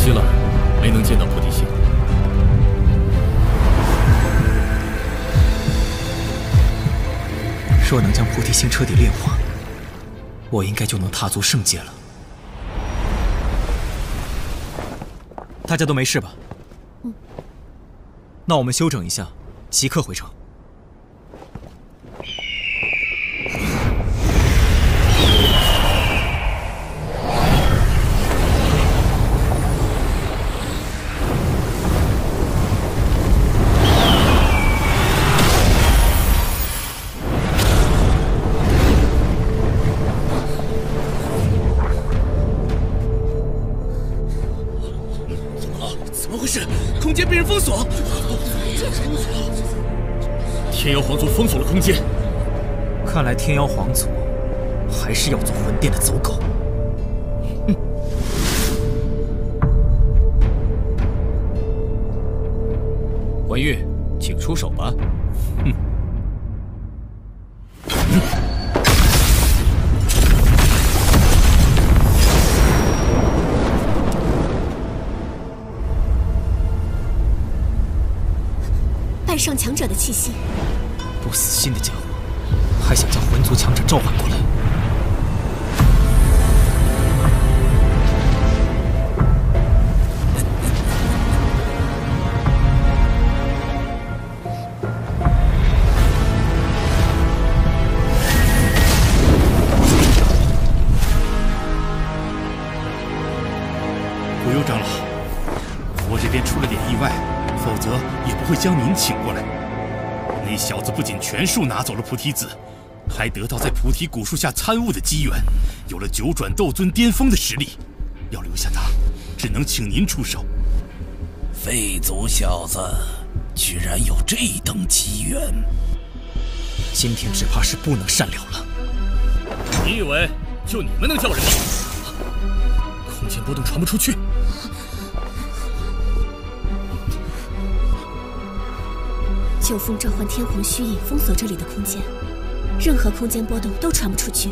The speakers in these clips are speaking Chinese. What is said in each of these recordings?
惜了，没能见到菩提心。若能将菩提心彻底炼化，我应该就能踏足圣界了。大家都没事吧？那我们休整一下，即刻回城。空间被人封锁，天妖皇族封锁了空间。看来天妖皇族还是要做魂殿的走狗。哼！环玉，请出手吧。哼！半上强者的气息，不死心的家伙，还想将魂族强者召唤过来。古幽长老，我这边出了点意外。否则也不会将您请过来。那小子不仅全数拿走了菩提子，还得到在菩提古树下参悟的机缘，有了九转斗尊巅峰的实力。要留下他，只能请您出手。废族小子，居然有这等机缘！今天只怕是不能善了了。你以为就你们能叫人吗？空间波动传不出去。九凤召唤天皇虚影，封锁这里的空间，任何空间波动都传不出去。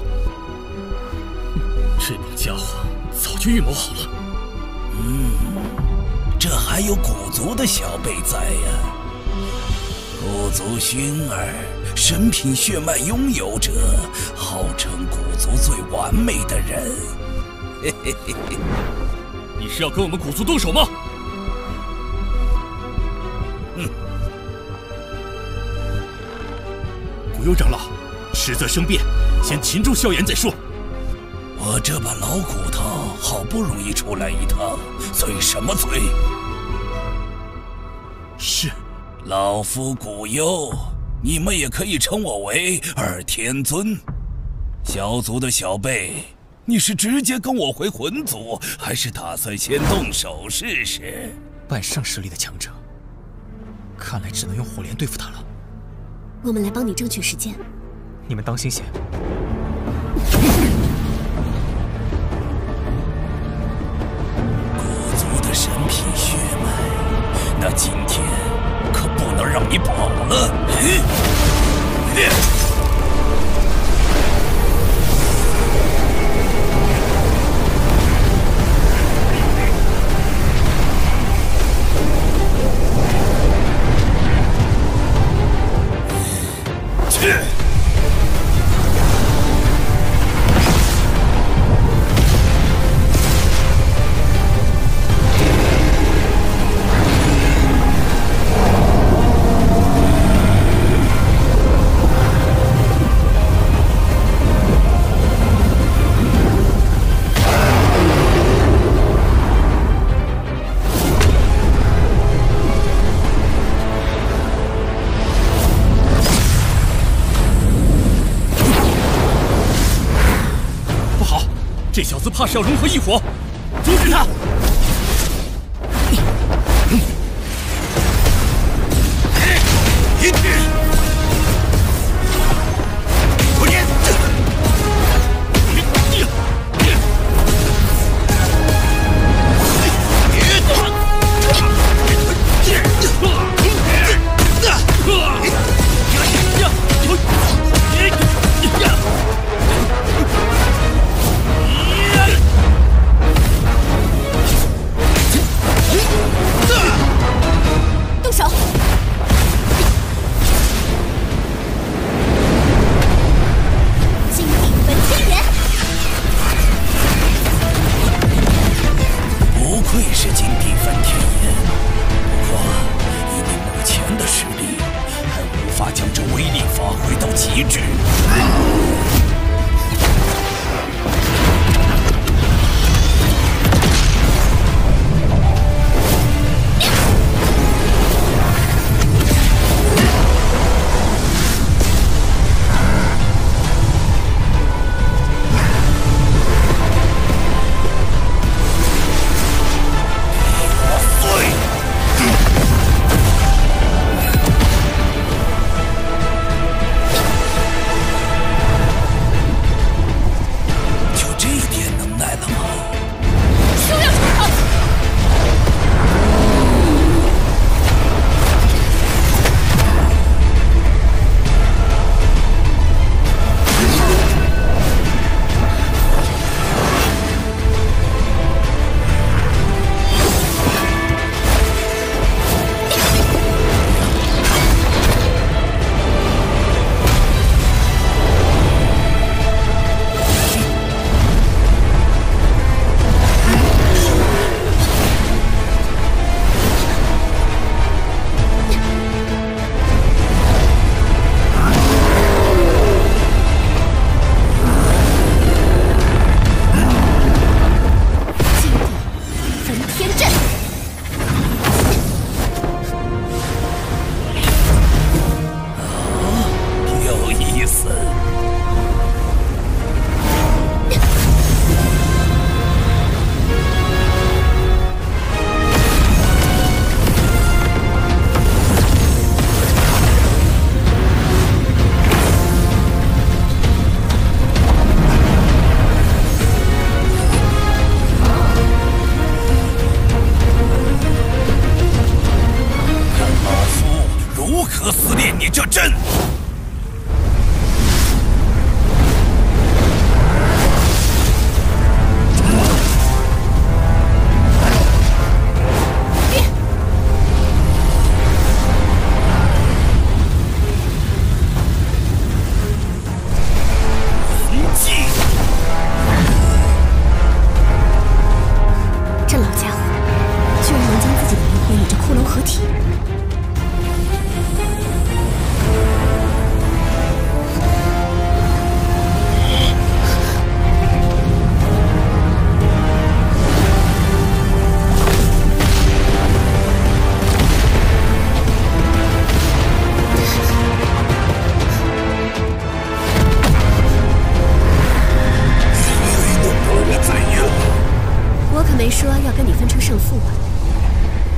这帮家伙早就预谋好了。这还有古族的小辈在呀。古族薰儿，神品血脉拥有者，号称古族最完美的人。嘿嘿嘿嘿。你是要跟我们古族动手吗？古幽长老，实则生变，先擒住萧炎再说。我这把老骨头好不容易出来一趟，嘴什么嘴？是，老夫古幽，你们也可以称我为二天尊。小族的小辈，你是直接跟我回魂族，还是打算先动手试试？半上实力的强者，看来只能用火莲对付他了。我们来帮你争取时间。你们当心些。古族的神品血脉，那今天可不能让你跑了。这小子怕是要融合异火，阻止他！愧是金地梵天炎，不过以你目前的实力，还无法将这威力发挥到极致。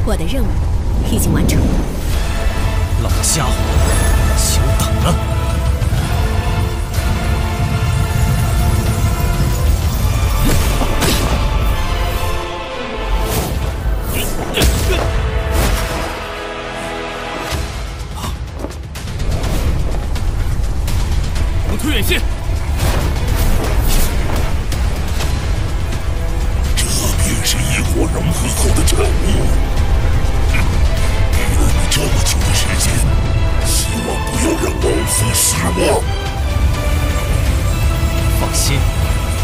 我的任务已经完成了。老家伙，久等了。能推远线。 是异火融合后的产物。给了你这么久的时间，希望不要让王妃失望。放心，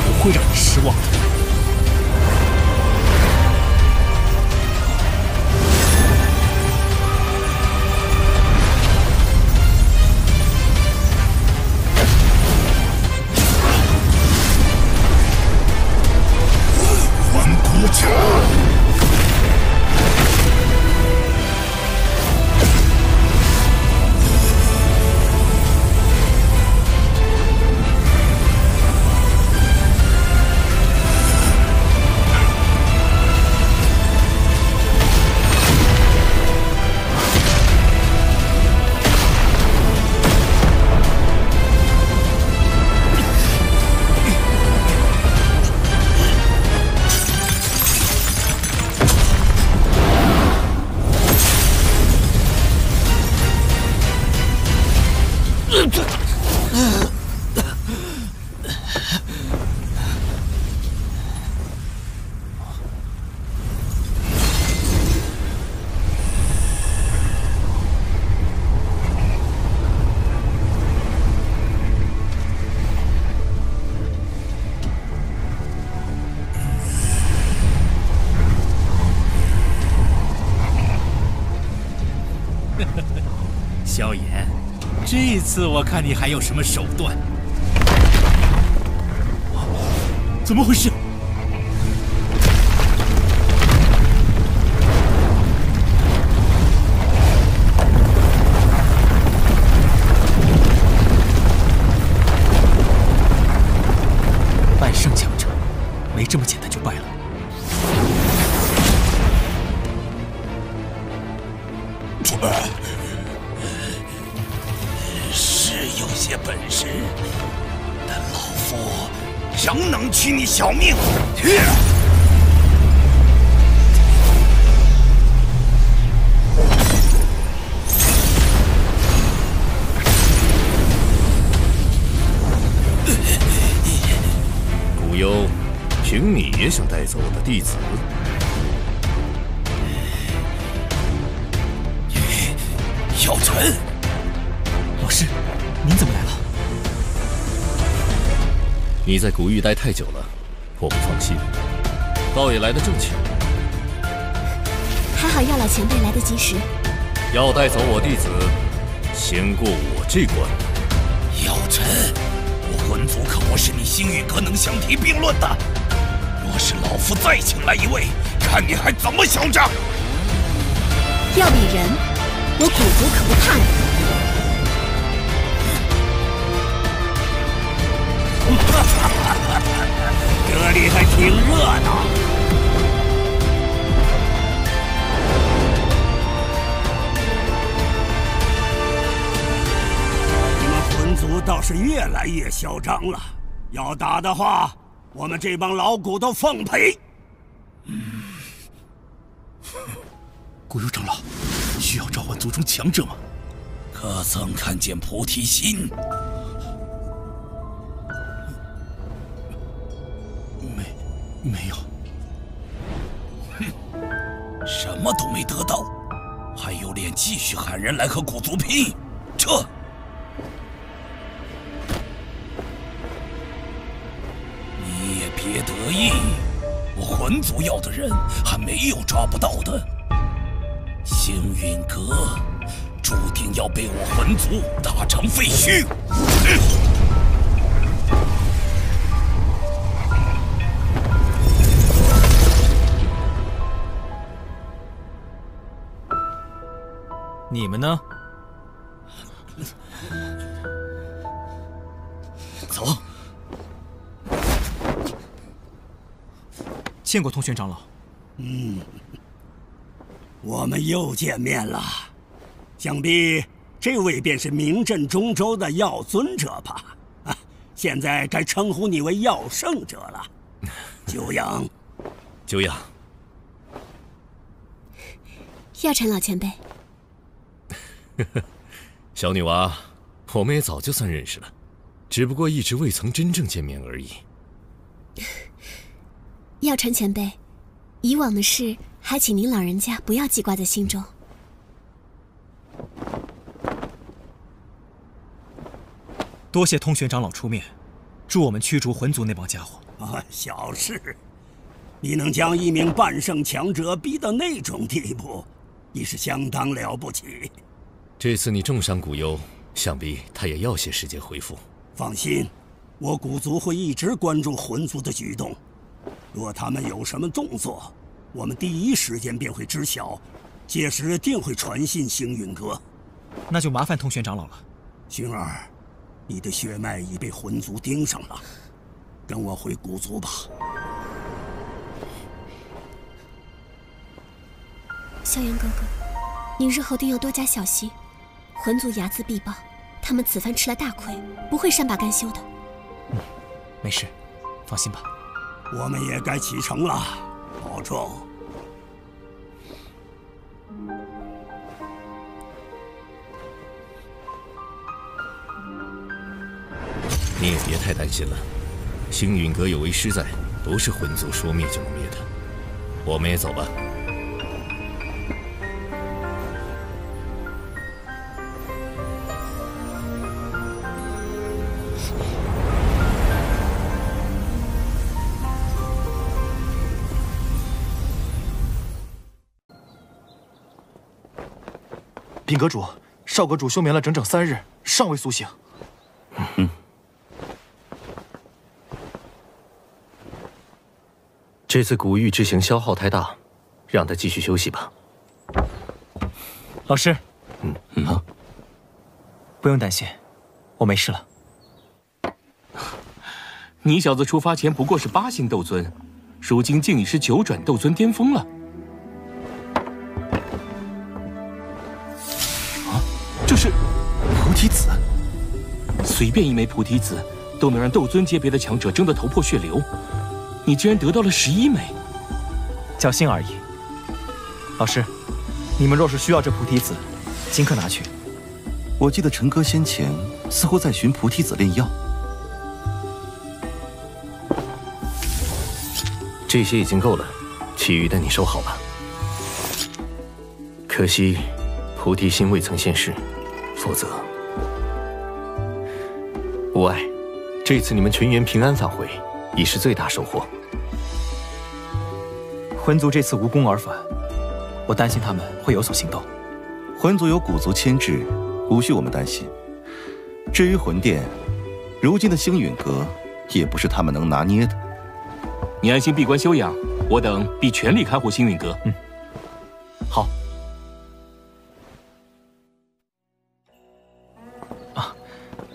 不会让你失望的。 这这次我看你还有什么手段？怎么回事？半圣强者，没这么简单就败了。是有些本事，但老夫仍能取你小命。古幽，凭你也想带走我的弟子？药尘，老师，您怎么来了？你在古域待太久了，我不放心。倒也来得正巧。还好药老前辈来得及时。要带走我弟子，先过我这关。药尘，我魂族可不是你星陨阁能相提并论的。若是老夫再请来一位，看你还怎么嚣张！要比人，我古族可不怕你。这里还挺热闹。你们魂族倒是越来越嚣张了。要打的话，我们这帮老骨头奉陪。古幽长老，需要召唤族中强者吗？可曾看见菩提心？没有。什么都没得到，还有脸继续喊人来和古族拼？撤！你也别得意，我魂族要的人还没有抓不到的。星陨阁注定要被我魂族打成废墟。你们呢？走。见过通玄长老。我们又见面了，想必这位便是名震中州的药尊者吧？啊，现在该称呼你为药圣者了。久仰，久仰。药尘老前辈。小女娃，我们也早就算认识了，只不过一直未曾真正见面而已。药尘前辈，以往的事还请您老人家不要记挂在心中。多谢通玄长老出面，助我们驱逐魂族那帮家伙。啊，小事，你能将一名半圣强者逼到那种地步，已是相当了不起。这次你重伤古幽，想必他也要些时间恢复。放心，我古族会一直关注魂族的举动，若他们有什么动作，我们第一时间便会知晓，届时定会传信星陨阁。那就麻烦通玄长老了。薰儿，你的血脉已被魂族盯上了，跟我回古族吧。萧炎哥哥，你日后定要多加小心。魂族睚眦必报，他们此番吃了大亏，不会善罢甘休的。没事，放心吧。我们也该启程了，保重。你也别太担心了，星陨阁有为师在，不是魂族说灭就能灭的。我们也走吧。禀阁主，少阁主休眠了整整3日，尚未苏醒。这次古玉之行消耗太大，让他继续休息吧。老师，啊，不用担心，我没事了。你小子出发前不过是8星斗尊，如今竟已是9转斗尊巅峰了。啊，这是菩提子。随便一枚菩提子都能让斗尊级别的强者争得头破血流。 你竟然得到了11枚，侥幸而已。老师，你们若是需要这菩提子，尽可拿去。我记得陈哥先前似乎在寻菩提子炼药。这些已经够了，其余的你收好吧。可惜，菩提心未曾现世，否则……无碍，这次你们群员平安返回。 已是最大收获。魂族这次无功而返，我担心他们会有所行动。魂族有古族牵制，无需我们担心。至于魂殿，如今的星陨阁也不是他们能拿捏的。你安心闭关休养，我等必全力看护星陨阁。好。啊，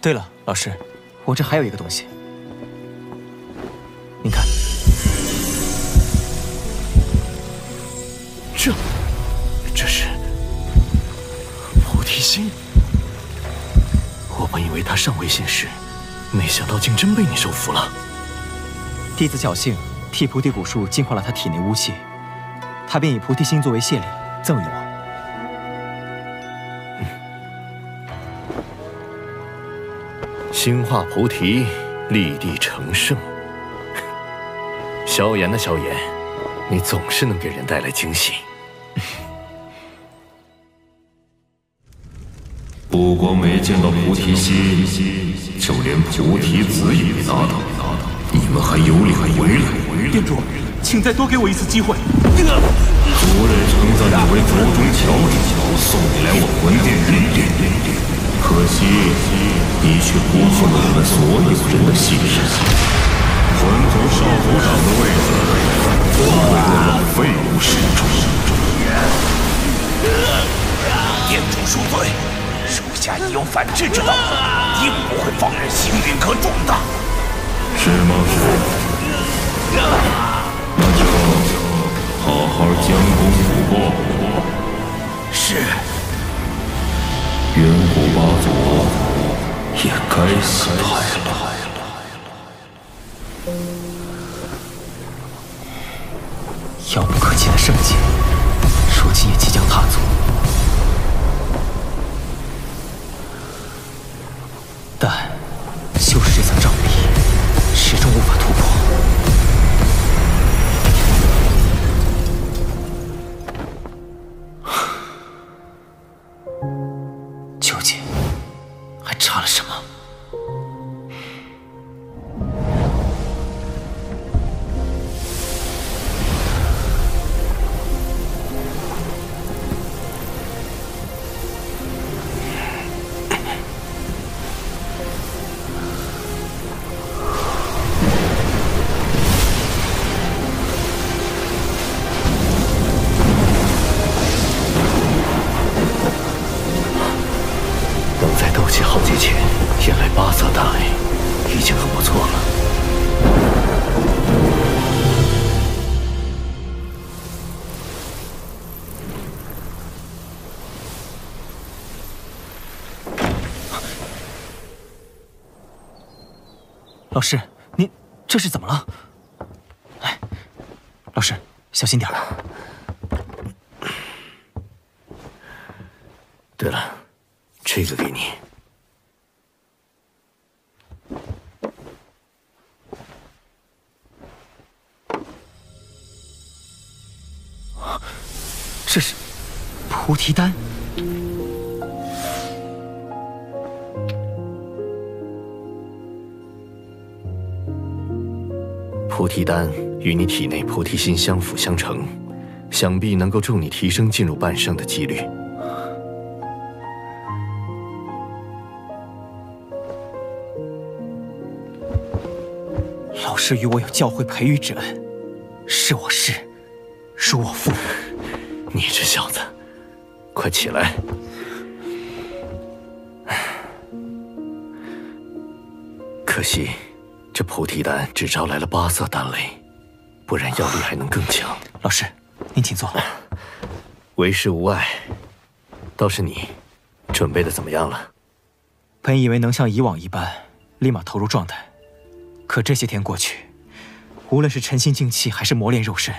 对了，老师，我这还有一个东西。 您看，这是菩提心。我本以为他尚未现世，没想到竟真被你收服了。弟子侥幸替菩提古树净化了他体内污气，他便以菩提心作为谢礼赠予我。心化菩提，立地成圣。 萧炎的萧炎，你总是能给人带来惊喜。不光没见到菩提心，就连菩提子也没拿到，你们还有脸回来？店主，请再多给我一次机会。昨日称赞你为族中翘楚，送你来我魂殿历练，可惜你却辜负了我们所有人的信任。 魂族少族长的位子，会落到废物手中。店主恕罪，属下已有反制之道，定不会放任星陨阁壮大。是吗？那就好好将功补过。是。远古八族也该洗牌了。 遥不可及的圣境，如今也即将踏足，但就是这层障壁，始终无法突破。究竟还差了什么？ 老师，您这是怎么了？哎，老师，小心点儿。对了，这个给你。这是菩提丹。 菩提丹与你体内菩提心相辅相成，想必能够助你提升进入半圣的几率。师与我有教诲培育之恩，是我师，属我父。你这小子，快起来！可惜，这菩提丹只招来了8色丹雷，不然药力还能更强。老师，您请坐。为师无碍，倒是你，准备的怎么样了？本以为能像以往一般，立马投入状态，可这些天过去，无论是沉心静气，还是磨练肉身，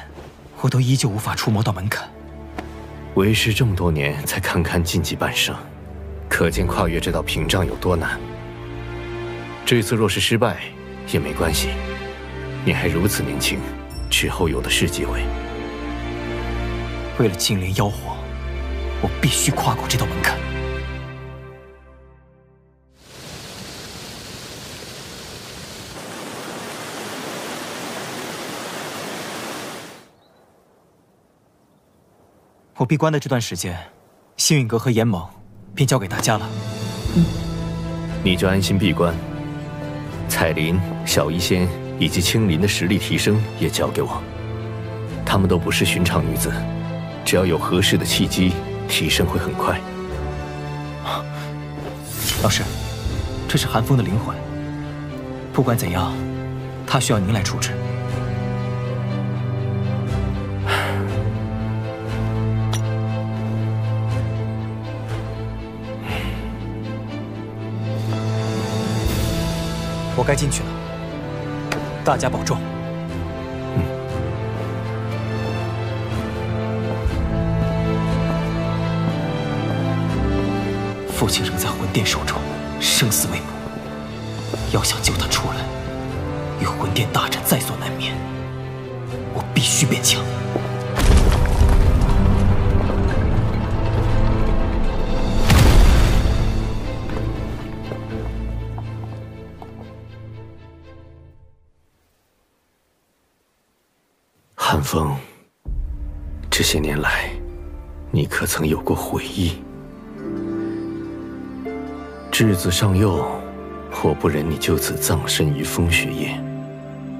我都依旧无法触摸到门槛。为师这么多年才堪堪晋级半圣，可见跨越这道屏障有多难。这次若是失败也没关系，你还如此年轻，之后有的是机会。为了净莲妖火，我必须跨过这道门槛。我闭关的这段时间，星陨阁和炎盟便交给大家了。你就安心闭关。彩铃、小医仙以及青林的实力提升也交给我。她们都不是寻常女子，只要有合适的契机，提升会很快。老师，这是寒风的灵魂，不管怎样，他需要您来处置。我该进去了，大家保重。父亲仍在魂殿手中，生死未卜。要想救他出来，与魂殿大战在所难免。我必须变强。寒风，这些年来，你可曾有过悔意？稚子尚幼，我不忍你就此葬身于风雪夜，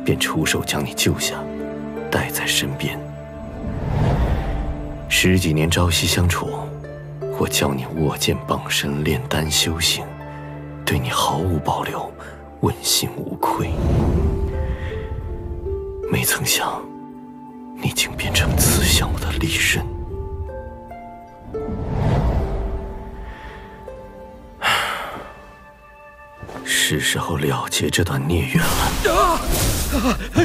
便出手将你救下，带在身边。10几年朝夕相处，我教你握剑傍身、炼丹修行，对你毫无保留，问心无愧。没曾想，你竟变成刺向我的利刃。是时候了结这段孽缘了。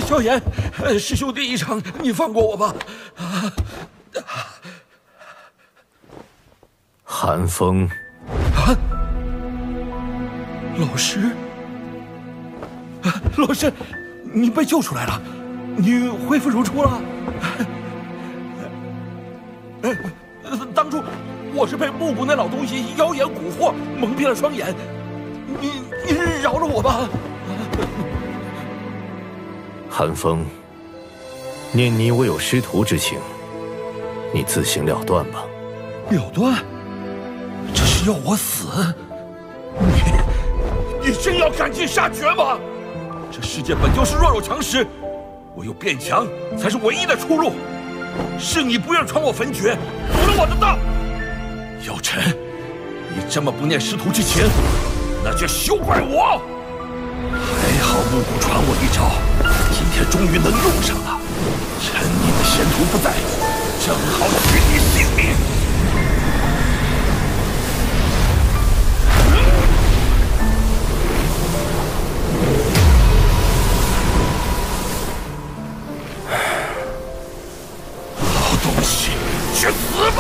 萧炎，师兄弟一场，你放过我吧。寒风。啊！老师，老师，你被救出来了，你恢复如初了。当初我是被木谷那老东西妖言蛊惑，蒙蔽了双眼。你饶了我吧！寒风，念你我有师徒之情，你自行了断吧。了断？这是要我死？你真要赶尽杀绝吗？这世界本就是弱肉强食，唯有变强才是唯一的出路。是你不愿闯我焚诀，堵了我的道。姚晨，你这么不念师徒之情，那就休怪我！还好木谷传我一招，今天终于能用上了。趁你的仙徒不在，正好取你性命。老东西，去死吧！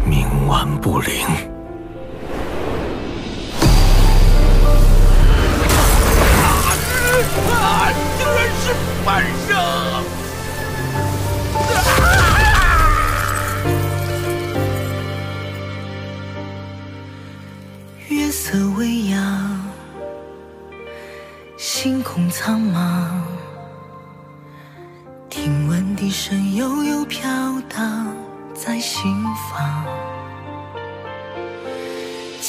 冥顽不灵。竟然是半圣！月色微扬，星空苍茫，听闻笛声悠悠飘荡在心房。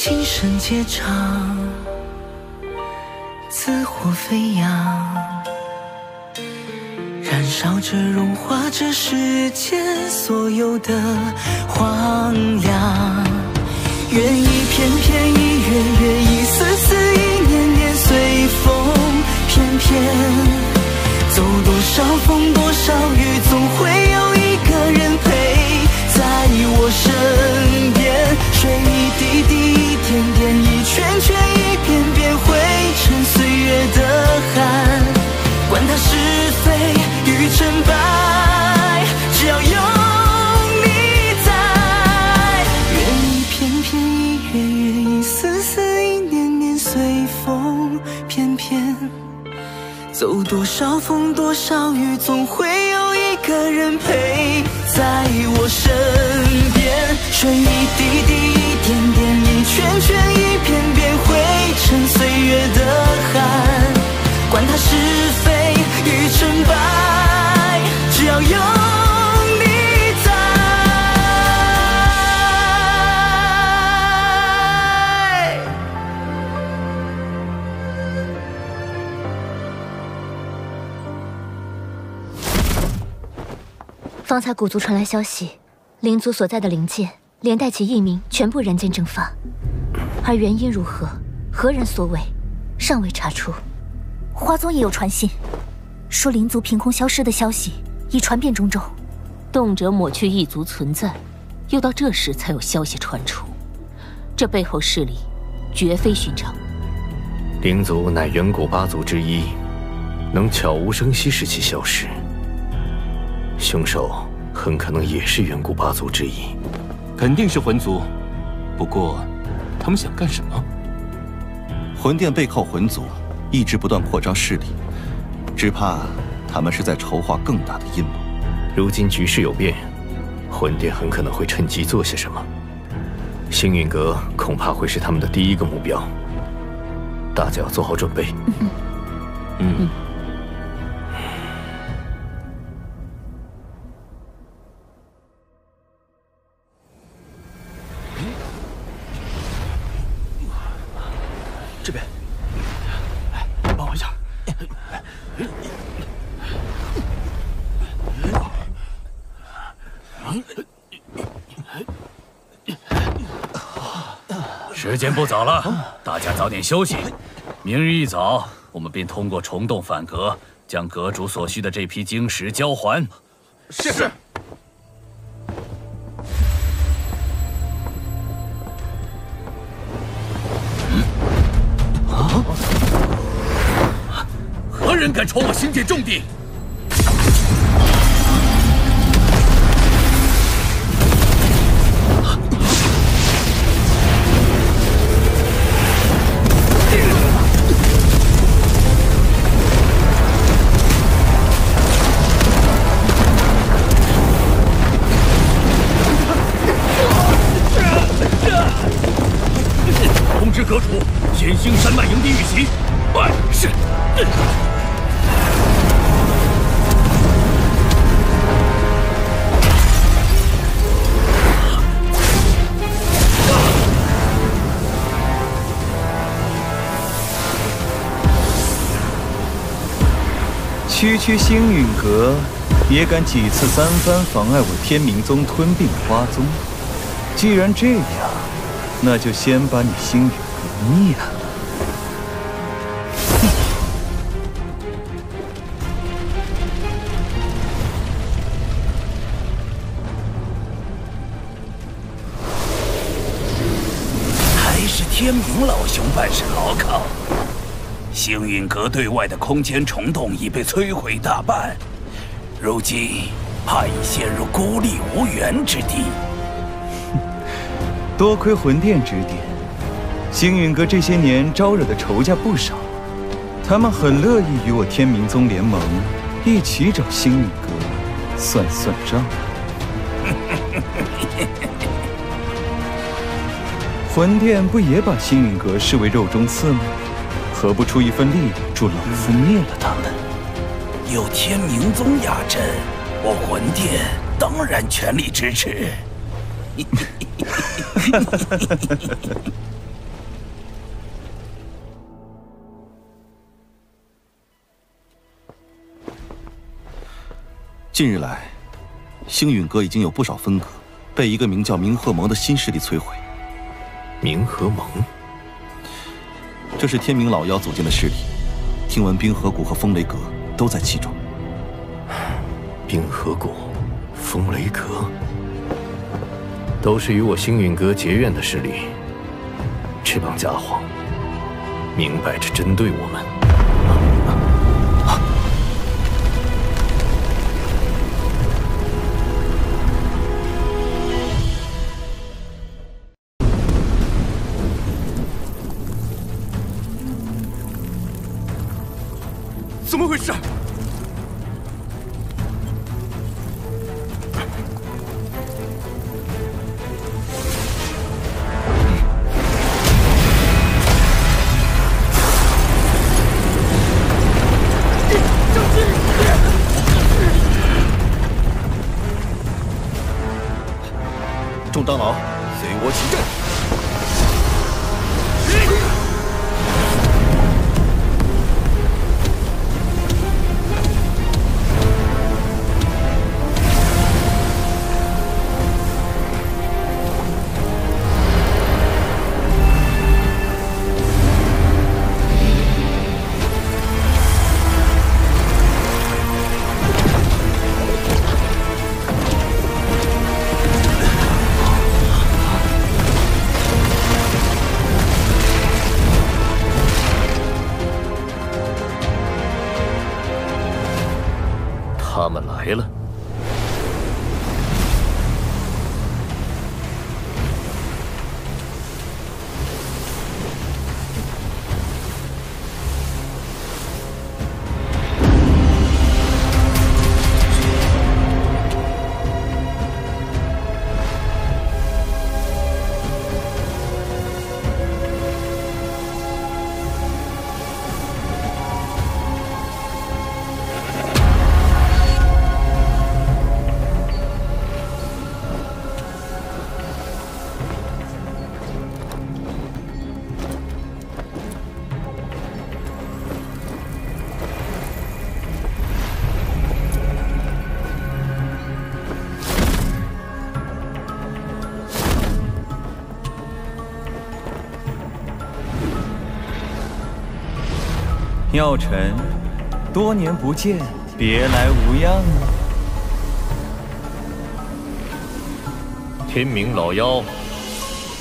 琴声接唱，紫火飞扬，燃烧着融化这世间所有的荒凉。愿一片片，一月月，一丝丝，一年年，随风翩翩。走多少风，多少雨，总会有一个人陪在我身边。水一滴滴，一点点，一圈圈，一遍遍，汇成岁月的汗。管它是非与成败，只要有你在。愿一片片，一月月，一丝丝，一年年，随风翩翩。走多少风，多少雨，总会有一个人陪在我身边。水一滴滴，一点点，一圈圈，一遍遍，汇成岁月的汗。管它是非与成败，只要有你在。方才古族传来消息，灵族所在的灵界连带其异民全部人间蒸发，而原因如何，何人所为，尚未查出。花宗也有传信，说灵族凭空消失的消息已传遍中州，动辄抹去异族存在，又到这时才有消息传出，这背后势力绝非寻常。灵族乃远古八族之一，能悄无声息使其消失，凶手很可能也是远古八族之一。肯定是魂族，不过他们想干什么？魂殿背靠魂族，一直不断扩张势力，只怕他们是在筹划更大的阴谋。如今局势有变，魂殿很可能会趁机做些什么。星陨阁恐怕会是他们的第一个目标，大家要做好准备。这边，帮我一下。时间不早了，大家早点休息。明日一早，我们便通过虫洞返阁，将阁主所需的这批晶石交还。是。何人敢闯我星界重地？通知阁主，天星山脉营地遇袭。是。区星陨阁也敢几次三番妨碍我天明宗吞并花宗。既然这样，那就先把你星陨阁灭了。还是天明老兄办事牢靠。星陨阁对外的空间虫洞已被摧毁大半，如今怕已陷入孤立无援之地。多亏魂殿指点，星陨阁这些年招惹的仇家不少，他们很乐意与我天明宗联盟，一起找星陨阁算算账。魂殿不也把星陨阁视为肉中刺吗？何不出一份力助老夫灭了他们？有天明宗压阵，我魂殿当然全力支持。近日来，星陨阁已经有不少分阁被一个名叫明和盟的新势力摧毁。明和盟，这是天明老妖组建的势力，听闻冰河谷和风雷阁都在其中。冰河谷、风雷阁，都是与我星陨阁结怨的势力。这帮家伙，明摆着针对我们。 怎么回事？众长老，随我起阵！ 他们来了。药尘，多年不见，别来无恙啊！天明老妖，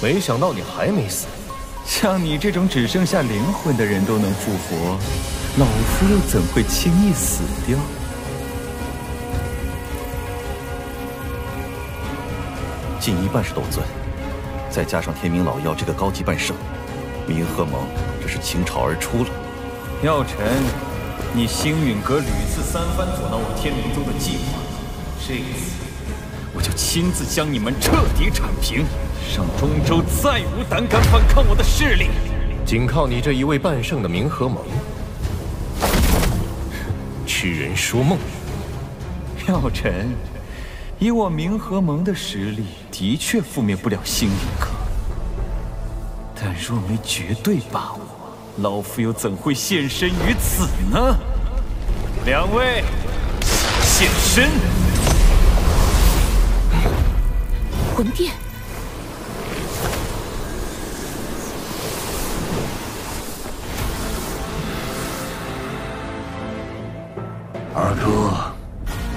没想到你还没死。像你这种只剩下灵魂的人都能复活，老夫又怎会轻易死掉？近一半是斗尊，再加上天明老妖这个高级半圣，明和盟这是倾巢而出了。 药尘，你星陨阁屡次三番阻挠我天明宗的计划，这次我就亲自将你们彻底铲平，让中州再无胆敢反抗我的势力。仅靠你这一位半圣的明和盟，痴人说梦。药尘，以我明和盟的实力，的确覆灭不了星陨阁，但若没绝对把握。 老夫又怎会现身于此呢？两位，现身！魂殿，二哥，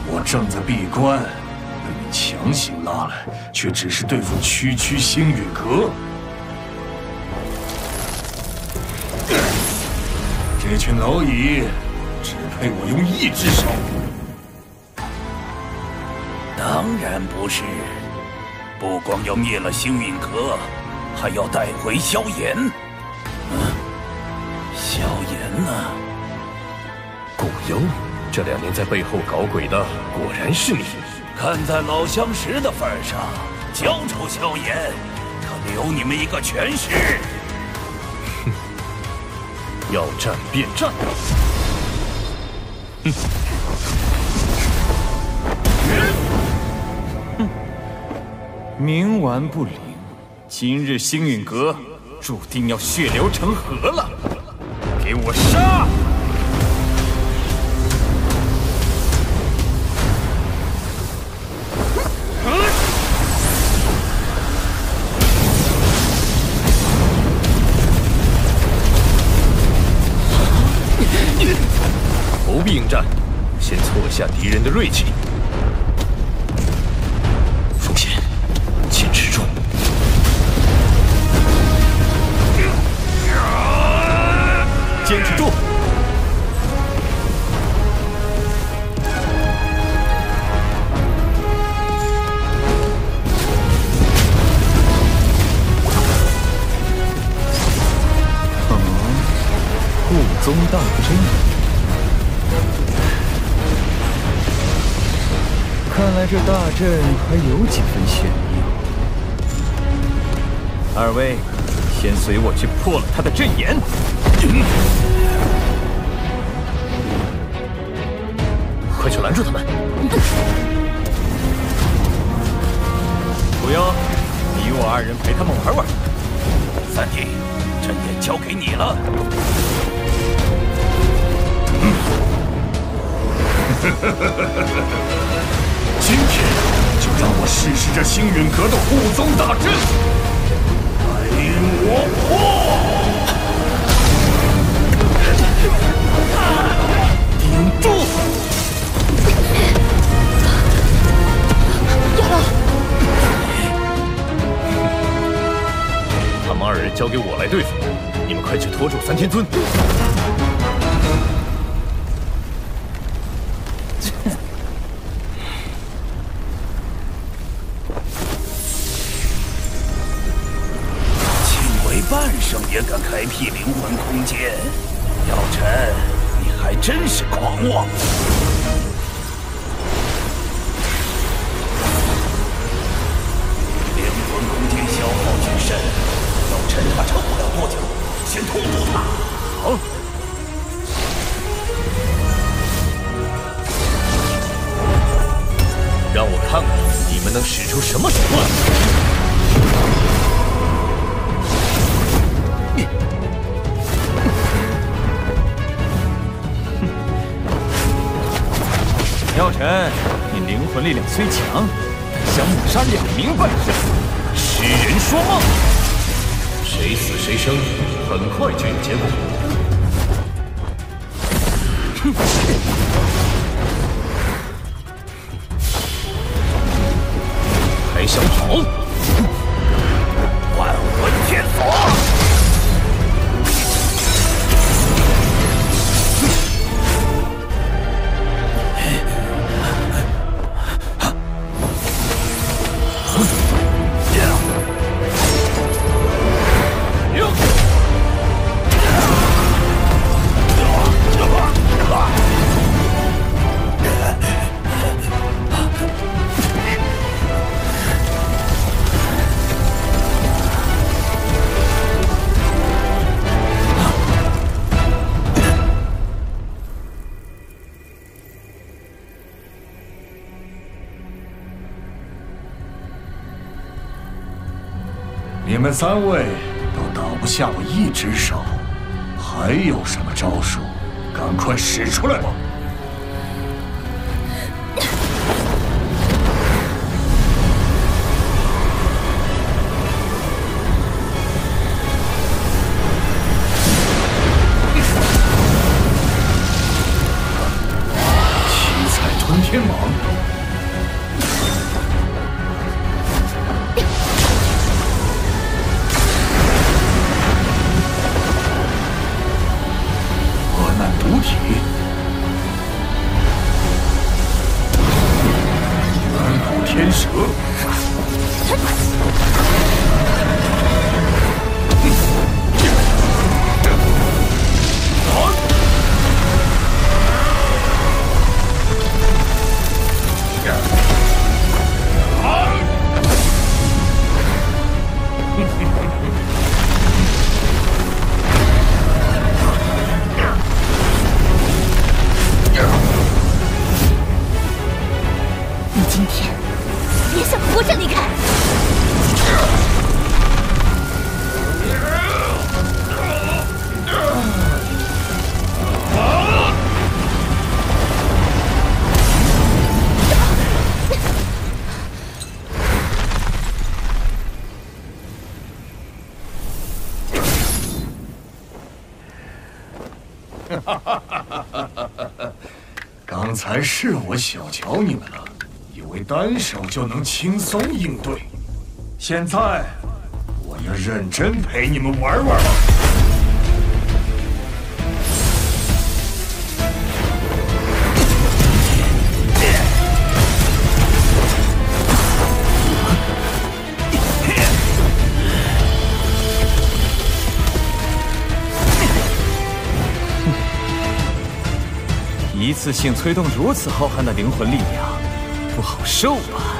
我正在闭关，被你强行拉来，却只是对付区星陨阁。 这群蝼蚁只配我用一只手。当然不是，不光要灭了星陨阁，还要带回萧炎。萧炎呢？古幽，这2年在背后搞鬼的，果然是你。看在老相识的份上，交出萧炎，可留你们一个全尸。 要战便战！冥顽不灵，今日星陨阁注定要血流成河了！给我杀！应战，先挫下敌人的锐气。风险，请持住。坚持住！护宗大阵，看来这大阵还有几分玄妙。二位，先随我去破了他的阵眼。快去拦住他们！不用，你我二人陪他们玩玩。三弟，阵眼交给你了。今天就让我试试这星陨阁的护宗大阵，带我破！顶住！亚龙，他们二人交给我来对付，你们快去拖住三天尊。半生也敢开辟灵魂空间，药尘，你还真是狂妄！灵魂空间消耗巨深，药尘他撑不了多久，先拖住他。好。让我看看你们能使出什么手段！药尘，你灵魂力量虽强，但想抹杀2名半圣，痴人说梦。谁死谁生，很快就有结果。还想跑？万魂天锁！你们3位都挡不下我1只手，还有什么招数？赶快使出来吧！七彩吞天蟒。毒体，远古天蛇，今天别想活着离开！刚才是我小瞧你们了，以为单手就能轻松应对。现在，我要认真陪你们玩玩了。一次性催动如此浩瀚的灵魂力量，不好受吧？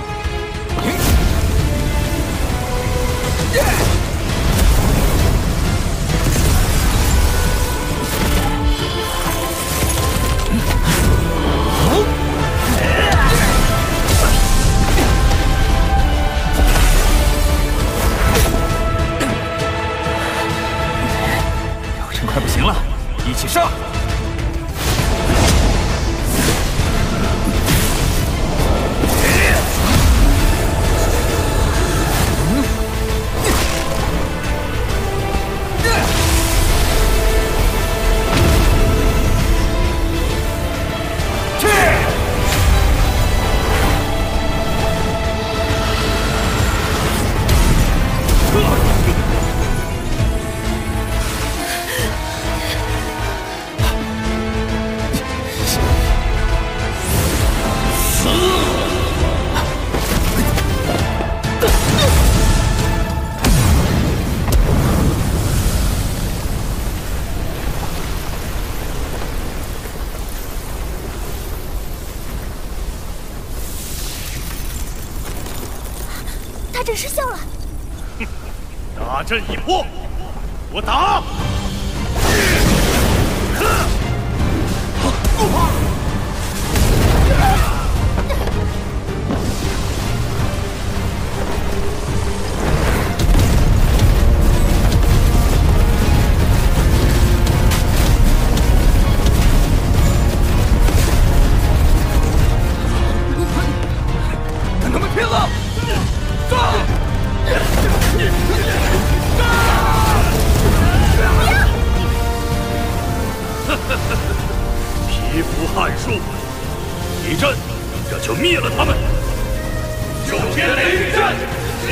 表现快不行了，一起上！ 他真失效了！大阵已破，我打！跟他们拼了！ 皮肤撼术，一阵，这就灭了他们！九天雷雨阵，起！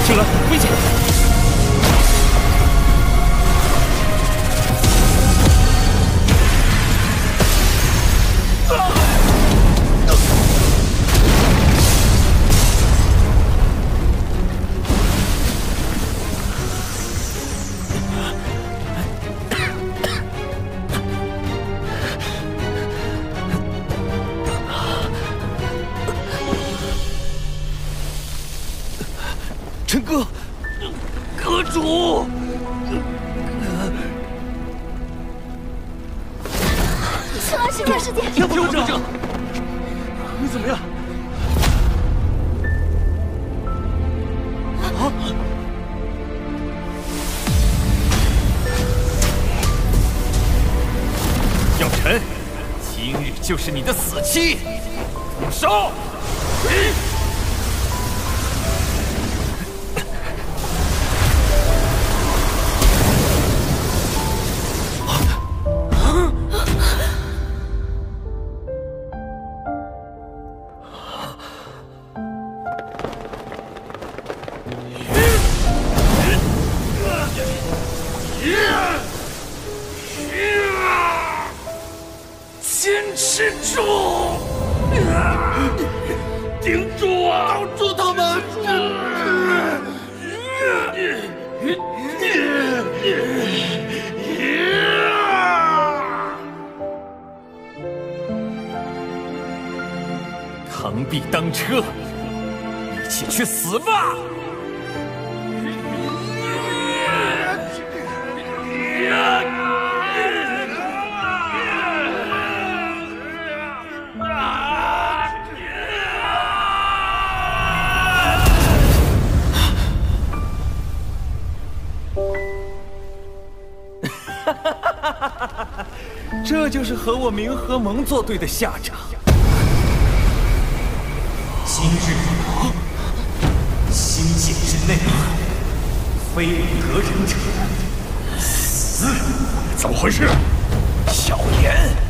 青鸾，危险！陈哥，阁主，青鸾神殿世界，天不救者，你怎么样？啊！药尘，今日就是你的死期！动手！ 坚持住！顶住啊！挡住他们！螳臂当车，一起去死吧！ 啊！这就是和我明和盟作对的下场。今日一搏，心境之内，非得人者死。怎么回事？小言。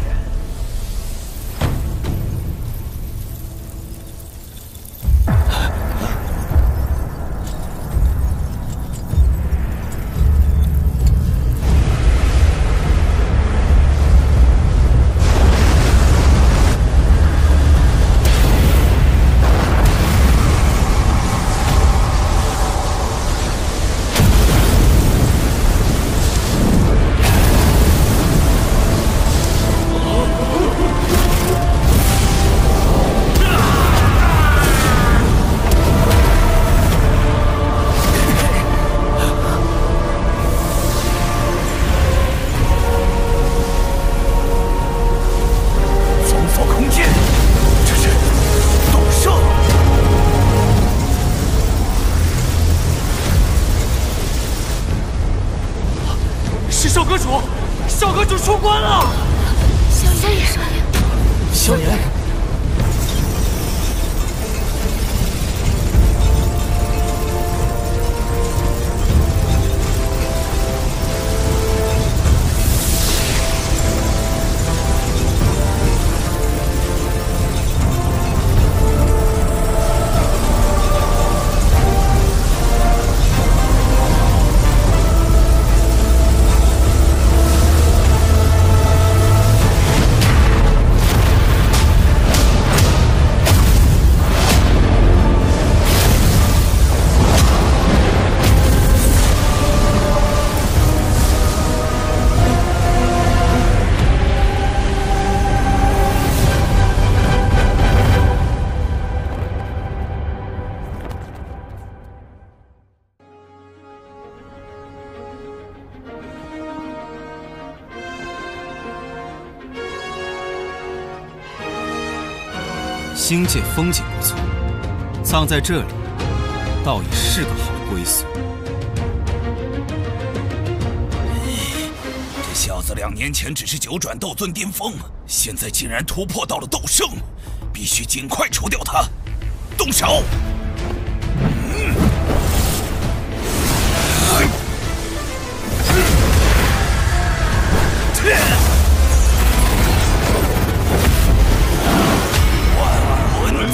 星界风景不错，葬在这里，倒也是个好归宿。这小子2年前只是9转斗尊巅峰，现在竟然突破到了斗圣，必须尽快除掉他！动手！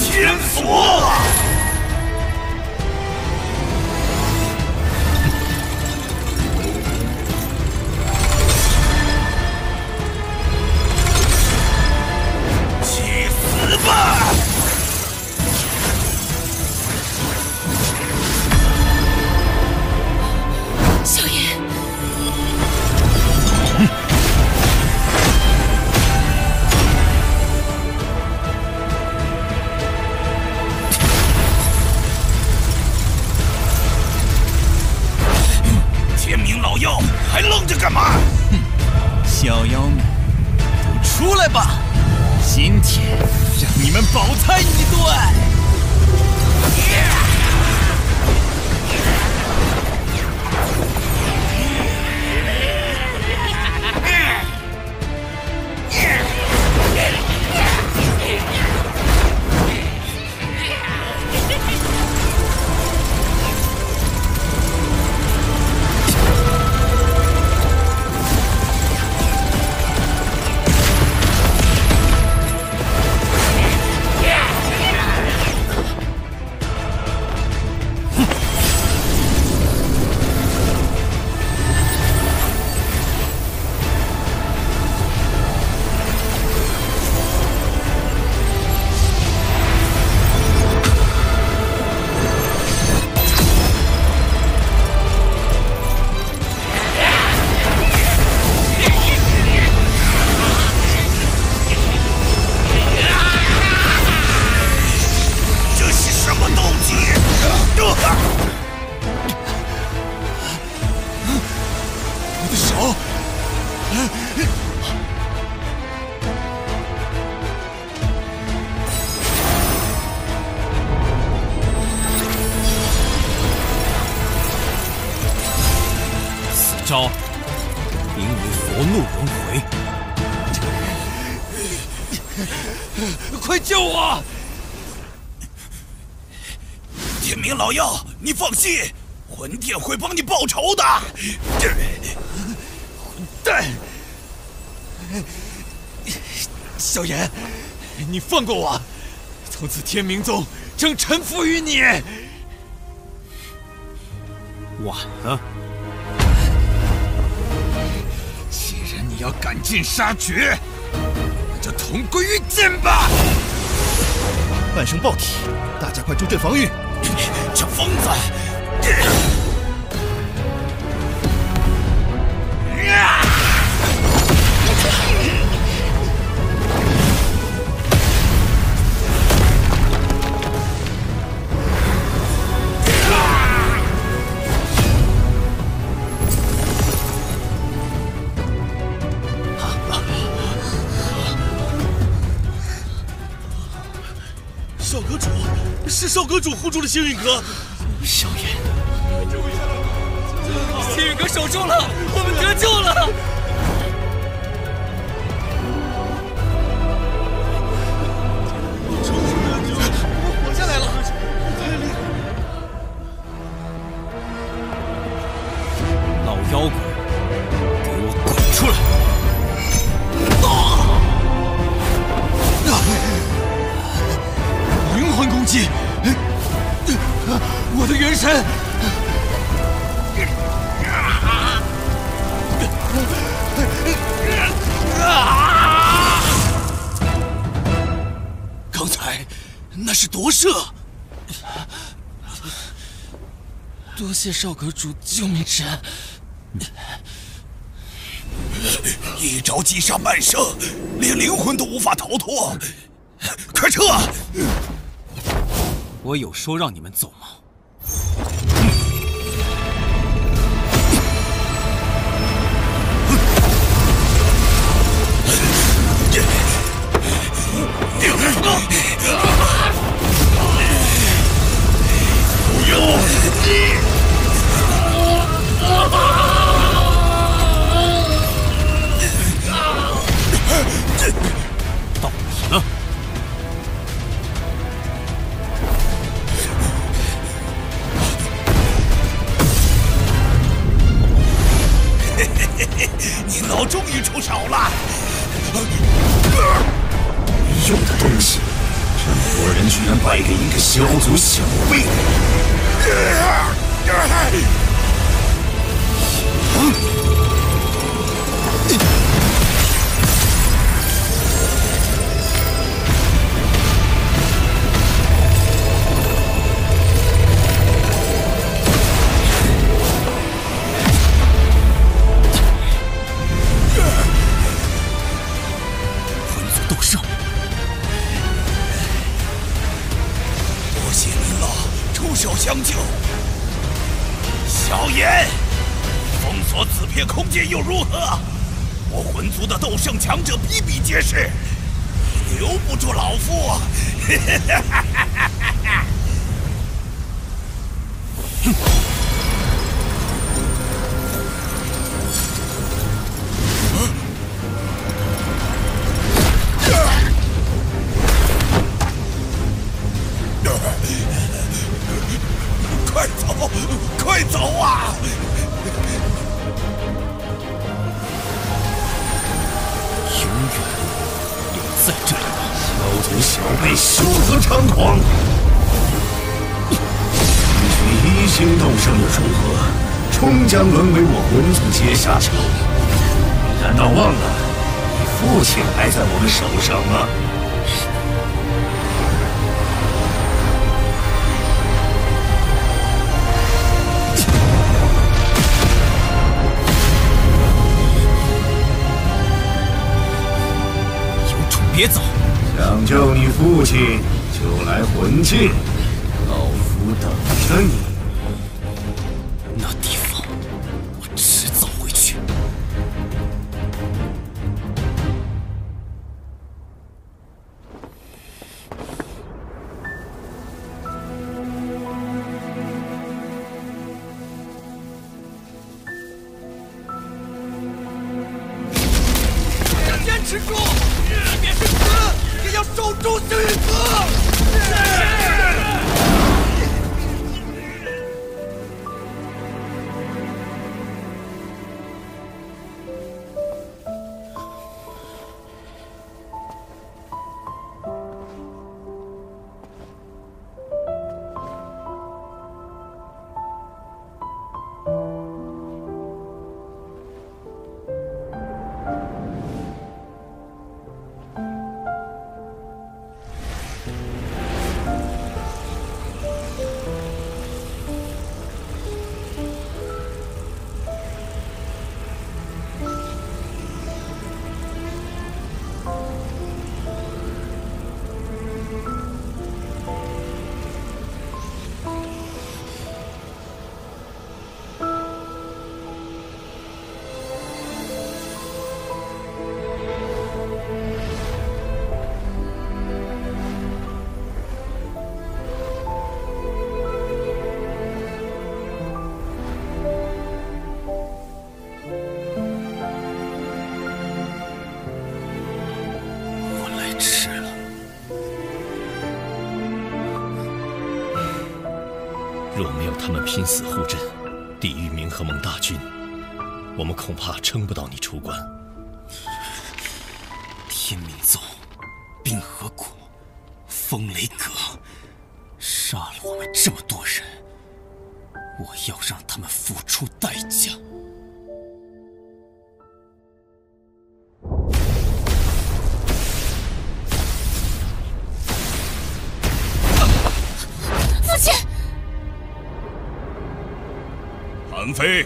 天锁！去死吧！小爷。还愣着干嘛？小妖们，都出来吧！今天让你们饱餐一顿！招名为佛怒轮回。快救我！天明老妖，你放心，魂殿会帮你报仇的。混蛋！萧炎，你放过我，从此天明宗将臣服于你。晚了，既然你要赶尽杀绝，那就同归于尽吧！半生爆体，大家快助阵防御！这疯子！少阁主，是少阁主护住了星陨阁。萧炎，星陨阁守住了，我们得救了。活下来了！老妖怪，给我滚出来！灵魂攻击！我的元神！刚才那是夺舍。多谢少阁主救命之恩。一招击杀半生，连灵魂都无法逃脱。快撤！我有说让你们走吗？不要！到你了。你老终于出手了！有的东西，这么多人居然败给一个小族小辈！相救，萧炎，封锁此片空间又如何？我魂族的斗圣强者比比皆是，留不住老夫！快走，快走啊！永远留在这里吧！小族小辈休得猖狂！区一星斗圣又如何？终将沦为我魂族阶下囚。你难道忘了，你父亲还在我们手上吗？别走！想救你父亲，就来魂界，老夫等着你。那地方，我迟早会去。持住，即便是死，也要守住星陨阁。若没有他们拼死护阵，抵御冥河盟大军，我们恐怕撑不到你出关。天冥宗、冰河谷、风雷阁，杀了我们这么多人，我要让他们付出代价。父亲。 韩非，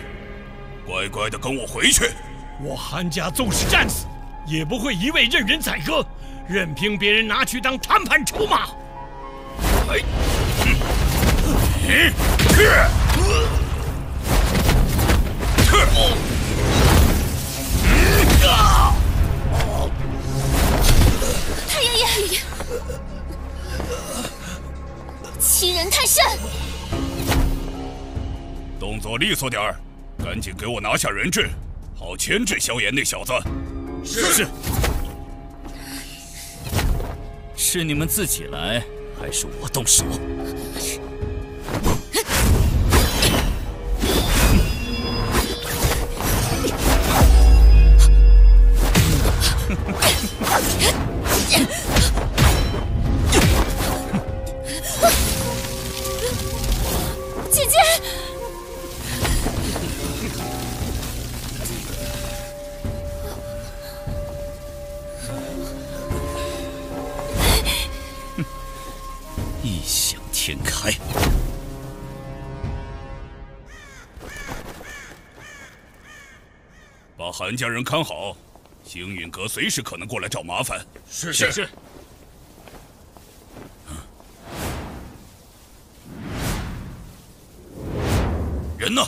乖乖的跟我回去。我韩家纵使战死，也不会一味任人宰割，任凭别人拿去当谈判筹码。太爷爷，欺人太甚！ 动作利索点儿，赶紧给我拿下人质，好牵制萧炎那小子。是。是你们自己来，还是我动手？姐姐。 异想天开！把韩家人看好，星陨阁随时可能过来找麻烦。是。人呢？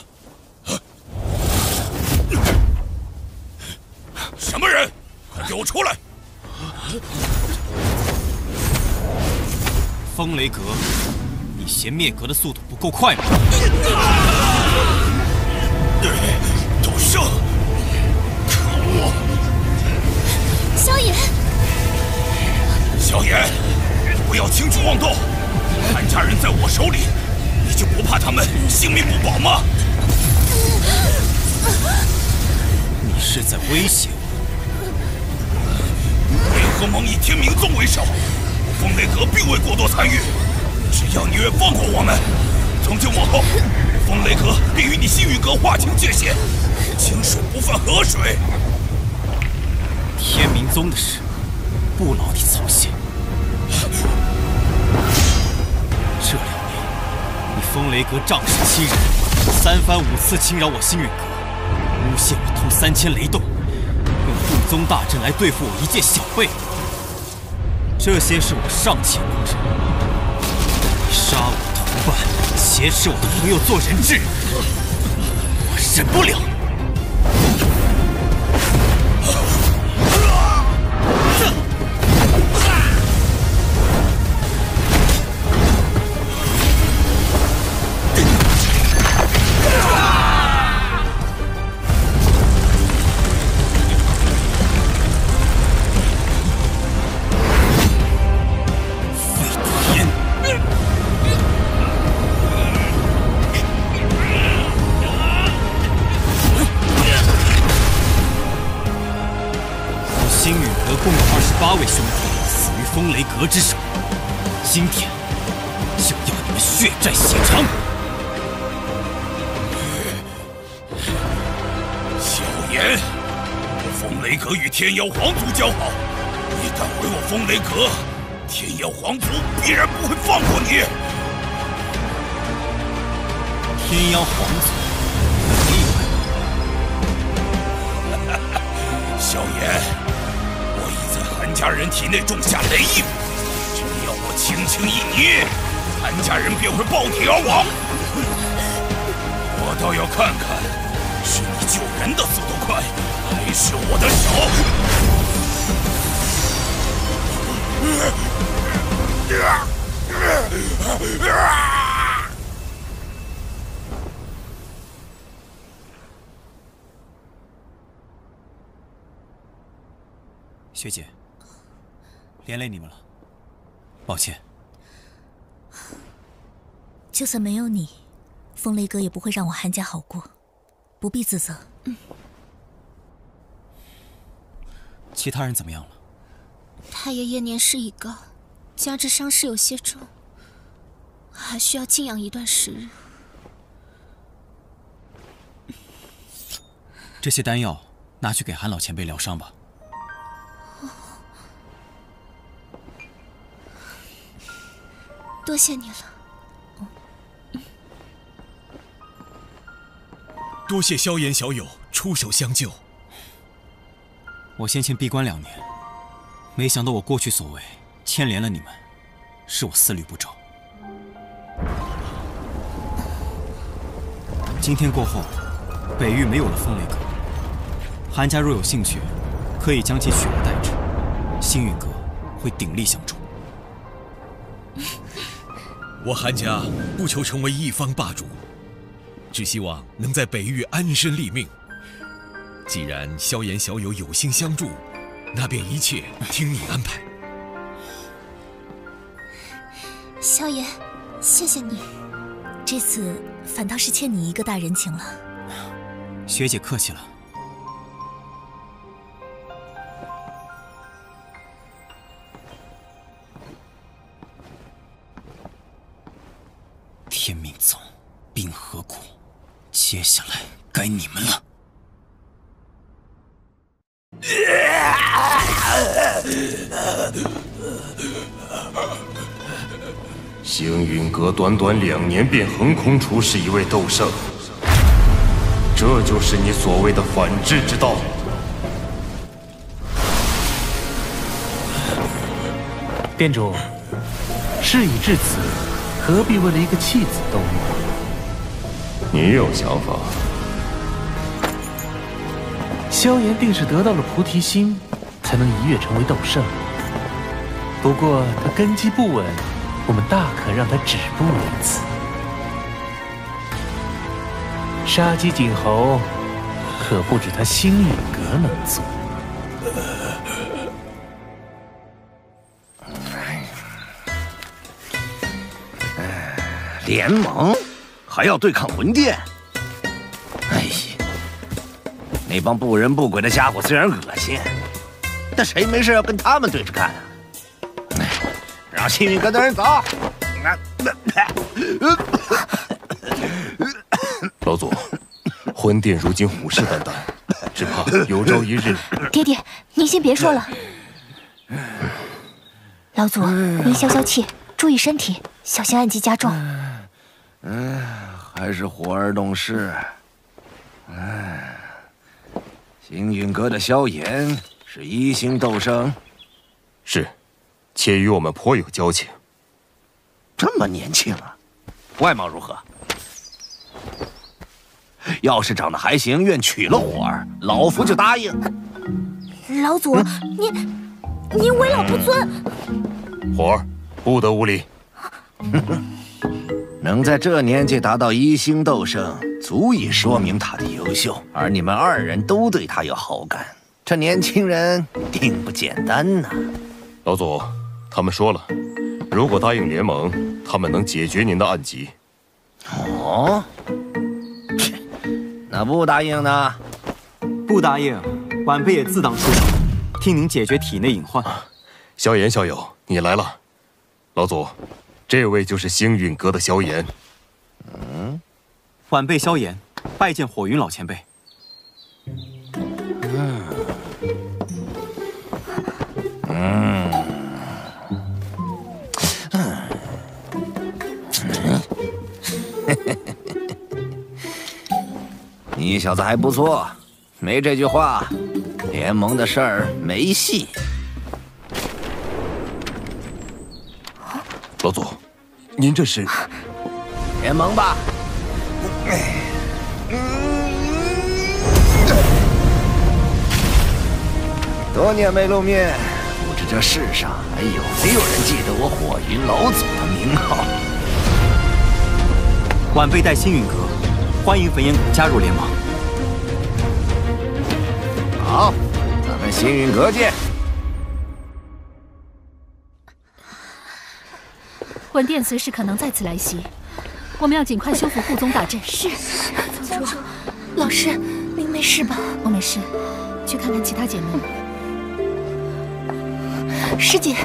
什么人？快给我出来！ 风雷阁，你嫌灭阁的速度不够快吗？都胜！可恶！萧炎，萧炎，不要轻举妄动！韩家人在我手里，你就不怕他们性命不保吗？你是在威胁我？冥河盟以天冥宗为首。 风雷阁并未过多参与，只要你愿放过我们，从今往后，风雷阁便与你星陨阁划清界限，清水不犯河水。天冥宗的事，不劳你操心。这2年，你风雷阁仗势欺人，3番5次侵扰我星陨阁，诬陷我通3000雷洞，用部宗大阵来对付我一介小辈。 这些是我尚且能忍，你杀我同伴，挟持我的朋友做人质，我忍不了。位兄弟死于风雷阁之手，今天就要你们血债血偿。萧炎，风雷阁与天妖皇族交好，你敢毁我风雷阁，天妖皇族必然不会放过你。天妖皇族很厉害。萧炎，我已在韩家人体内种下雷印，只要我轻轻一捏，韩家人便会爆体而亡。我倒要看看，是你救人的速度快，还是我的手。学姐，连累你们了，抱歉。就算没有你，风雷阁也不会让我韩家好过，不必自责。其他人怎么样了？太爷爷年事已高，加之伤势有些重，还需要静养一段时日。这些丹药拿去给韩老前辈疗伤吧。多谢你了。多谢萧炎小友出手相救。我先前闭关2年，没想到我过去所为牵连了你们，是我思虑不周。今天过后，北域没有了风雷阁，韩家若有兴趣，可以将其取而代之，星陨阁会鼎力相助。我韩家不求成为一方霸主，只希望能在北域安身立命。既然萧炎小友有心相助，那便一切听你安排。萧炎，谢谢你，这次反倒是欠你一个大人情了。学姐客气了。天命宗、冰河谷，接下来该你们了。星陨阁短短2年便横空出世一位斗圣，这就是你所谓的反制之道。店主，事已至此，何必为了一个弃子动怒？你有想法？萧炎定是得到了菩提心，才能一跃成为斗圣。不过他根基不稳，我们大可让他止步于此。杀鸡儆猴，可不止他星陨阁能做。联盟还要对抗魂殿？哎呀，那帮不人不鬼的家伙虽然恶心，但谁没事要跟他们对着干啊？让星陨阁的人走。老祖，魂殿如今虎视眈眈，只怕有朝一日……爹爹，您先别说了。老祖，您消消气，注意身体，小心暗疾加重。还是火儿懂事。星陨阁的萧炎是1星斗圣，是，且与我们颇有交情。这么年轻啊，外貌如何？要是长得还行，愿娶了火儿，老夫就答应。老祖，您为老不尊。火儿，不得无礼。能在这年纪达到1星斗圣，足以说明他的优秀。而你们2人都对他有好感，这年轻人定不简单呐。老祖，他们说了，如果答应联盟，他们能解决您的暗疾。哦，那不答应呢？不答应，晚辈也自当出手，替您解决体内隐患。萧炎校友，你来了。老祖，这位就是星陨阁的萧炎。晚辈萧炎，拜见火云老前辈。你小子还不错，没这句话，联盟的事儿没戏。老祖，您这是联盟吧？多年没露面，不知这世上还有没有人记得我火云老祖的名号？晚辈代星陨阁欢迎焚炎谷加入联盟。好，咱们星陨阁见。魂殿随时可能再次来袭，我们要尽快修复护宗大阵。是，宗主，老师，您没事吧？我没事，去看看其他姐妹。师姐，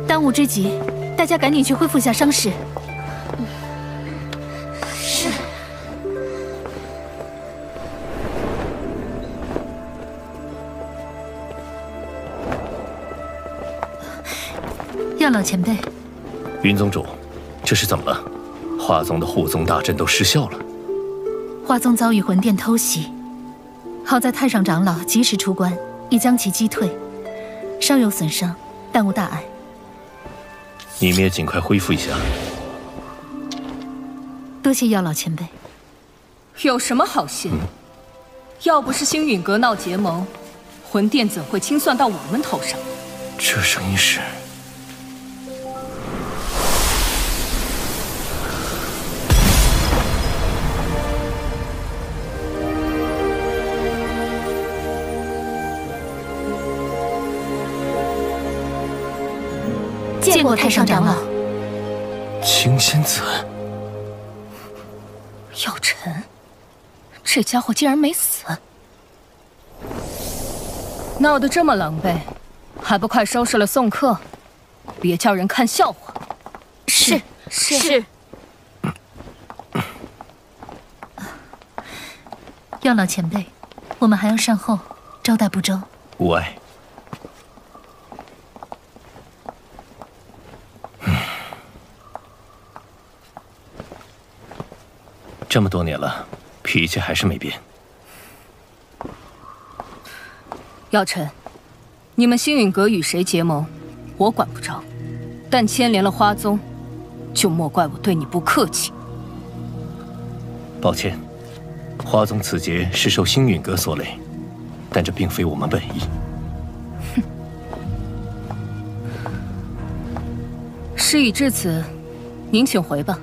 当务之急，大家赶紧去恢复一下伤势。是。药老前辈，云宗主，这是怎么了？华宗的护宗大阵都失效了。华宗遭遇魂殿偷袭，好在太上长老及时出关，已将其击退，稍有损伤，但无大碍。你们也尽快恢复一下。多谢药老前辈。有什么好谢？要不是星陨阁闹结盟，魂殿怎会清算到我们头上？这声音是……见过太上长老。青仙子，药尘，这家伙竟然没死，闹得这么狼狈，还不快收拾了送客，别叫人看笑话。是。药老前辈，我们还要善后，招待不周。无碍。这么多年了，脾气还是没变。药尘，你们星陨阁与谁结盟，我管不着，但牵连了花宗，就莫怪我对你不客气。抱歉，花宗此劫是受星陨阁所累，但这并非我们本意。事已至此，您请回吧。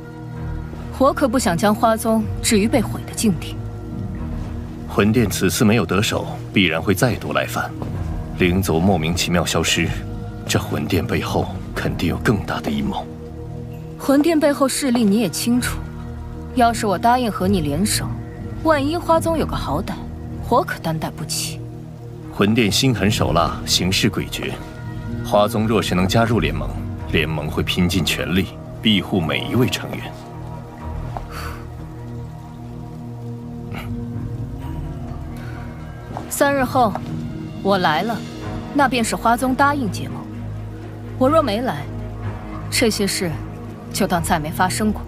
我可不想将花宗置于被毁的境地。魂殿此次没有得手，必然会再度来犯。灵族莫名其妙消失，这魂殿背后肯定有更大的阴谋。魂殿背后势力你也清楚，要是我答应和你联手，万一花宗有个好歹，我可担待不起。魂殿心狠手辣，行事诡谲。花宗若是能加入联盟，联盟会拼尽全力庇护每一位成员。3日后，我来了，那便是花宗答应结盟。我若没来，这些事就当再没发生过。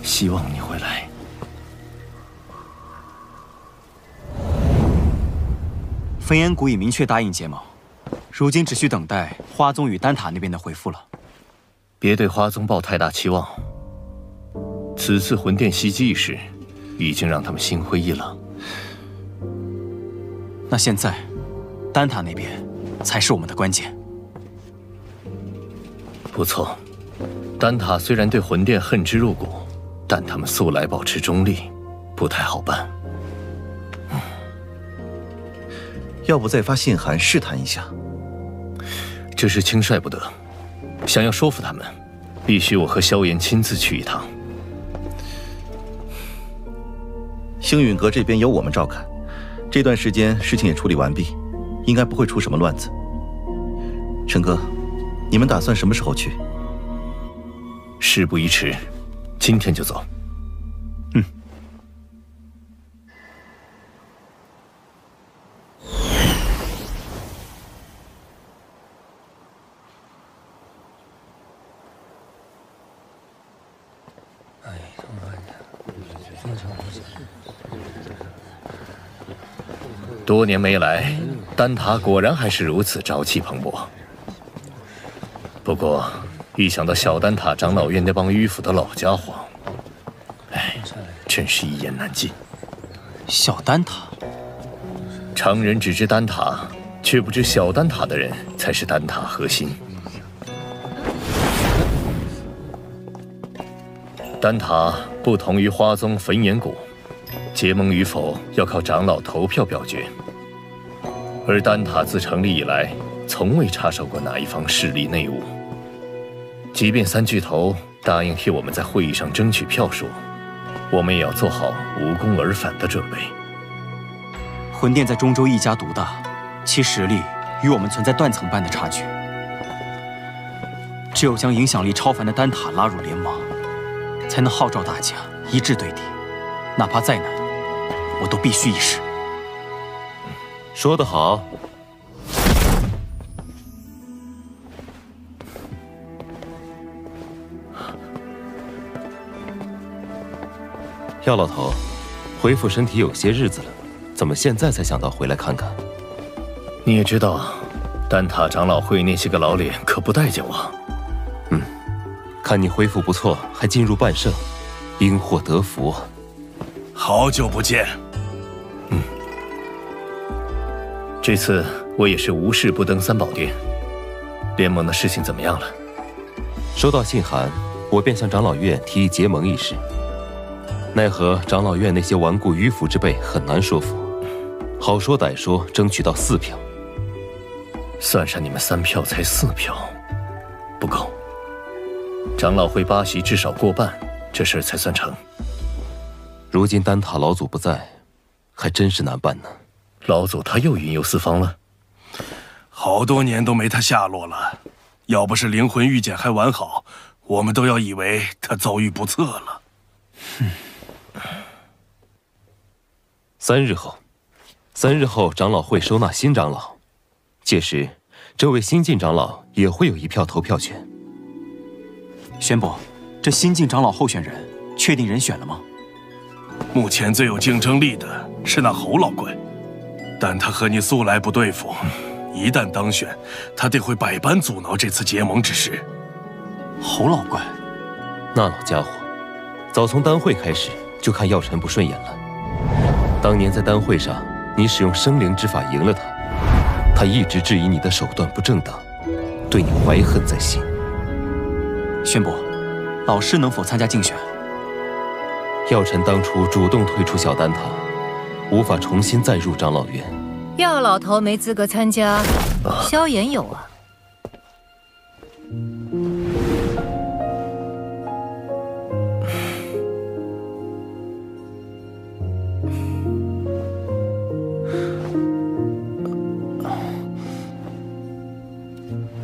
希望你会来。焚炎谷已明确答应结盟，如今只需等待花宗与丹塔那边的回复了。别对花宗抱太大期望。此次魂殿袭击一事，已经让他们心灰意冷。那现在，丹塔那边才是我们的关键。不错，丹塔虽然对魂殿恨之入骨，但他们素来保持中立，不太好办。要不再发信函试探一下？这事轻率不得，想要说服他们，必须我和萧炎亲自去一趟。星陨阁这边由我们照看，这段时间事情也处理完毕，应该不会出什么乱子。陈哥，你们打算什么时候去？事不宜迟，今天就走。多年没来，丹塔果然还是如此朝气蓬勃。不过，一想到小丹塔长老院那帮迂腐的老家伙，哎，真是一言难尽。小丹塔，常人只知丹塔，却不知小丹塔的人才是丹塔核心。丹塔不同于花宗焚炎谷，结盟与否要靠长老投票表决。而丹塔自成立以来，从未插手过哪一方势力内务。即便三巨头答应替我们在会议上争取票数，我们也要做好无功而返的准备。魂殿在中州一家独大，其实力与我们存在断层般的差距。只有将影响力超凡的丹塔拉入联盟，才能号召大家一致对敌，哪怕再难，我都必须一试。说得好。药老头，恢复身体有些日子了，怎么现在才想到回来看看？你也知道，丹塔长老会那些个老脸可不待见我。看你恢复不错，还进入半圣，因祸得福啊！好久不见。这次我也是无事不登三宝殿。联盟的事情怎么样了？收到信函，我便向长老院提议结盟一事。奈何长老院那些顽固迂腐之辈很难说服，好说歹说，争取到4票。算上你们3票，才4票，不够。长老会8席至少过半，这事儿才算成。如今丹塔老祖不在，还真是难办呢。老祖他又云游四方了，好多年都没他下落了。要不是灵魂玉简还完好，我们都要以为他遭遇不测了。3日后，长老会收纳新长老，届时，这位新晋长老也会有1票投票权。宣布，这新晋长老候选人确定人选了吗？目前最有竞争力的是那侯老怪，但他和你素来不对付，一旦当选，他定会百般阻挠这次结盟之事。侯老怪，那老家伙，早从丹会开始就看药尘不顺眼了。当年在丹会上，你使用生灵之法赢了他，他一直质疑你的手段不正当，对你怀恨在心。宣布，老师能否参加竞选？药尘当初主动退出小丹塔，无法重新再入长老院。药老头没资格参加，萧炎有啊。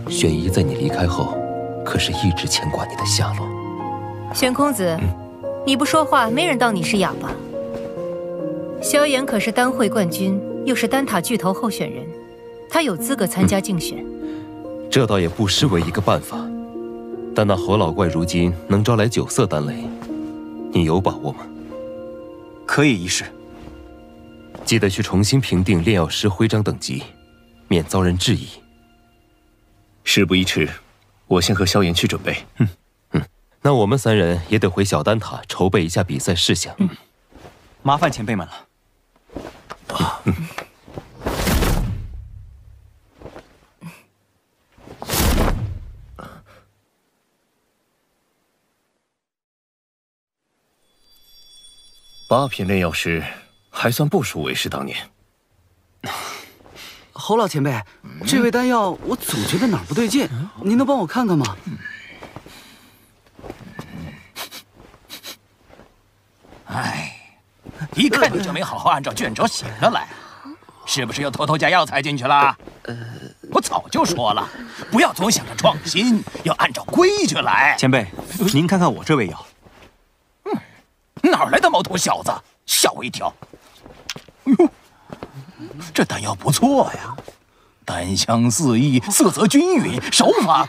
玄仪在你离开后，可是一直牵挂你的下落。玄空子，你不说话，没人当你是哑巴。萧炎可是丹会冠军，又是丹塔巨头候选人，他有资格参加竞选。这倒也不失为一个办法，但那侯老怪如今能招来9色丹雷，你有把握吗？可以一试。记得去重新评定炼药师徽章等级，免遭人质疑。事不宜迟，我先和萧炎去准备。那我们3人也得回小丹塔筹备一下比赛事项。麻烦前辈们了。8品炼药师，还算不输为师当年。侯老前辈，这味丹药我总觉得哪儿不对劲，您能帮我看看吗？一看你就没好好按照卷轴写着来，是不是又偷偷加药材进去了？我早就说了，不要总想着创新，要按照规矩来。前辈，您看看我这味药。哪来的毛头小子？吓我一跳！哟，这丹药不错呀，丹香四溢，色泽均匀，手法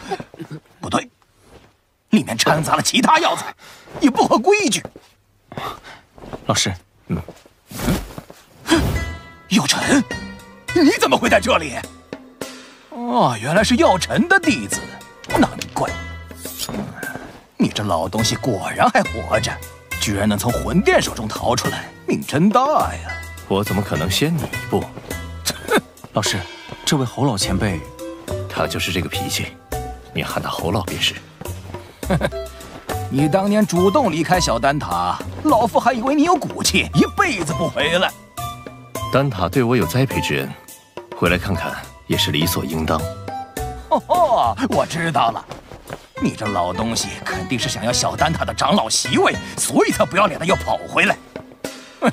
不对，里面掺杂了其他药材，也不合规矩。老师，药尘，你怎么会在这里？哦，原来是药尘的弟子，难怪。你这老东西果然还活着。居然能从魂殿手中逃出来，命真大呀！我怎么可能先你一步？老师，这位侯老前辈，他就是这个脾气，你喊他侯老便是。你当年主动离开小丹塔，老夫还以为你有骨气，一辈子不回来。丹塔对我有栽培之恩，回来看看也是理所应当。哦，我知道了。你这老东西肯定是想要小丹塔的长老席位，所以才不要脸的要跑回来。哼，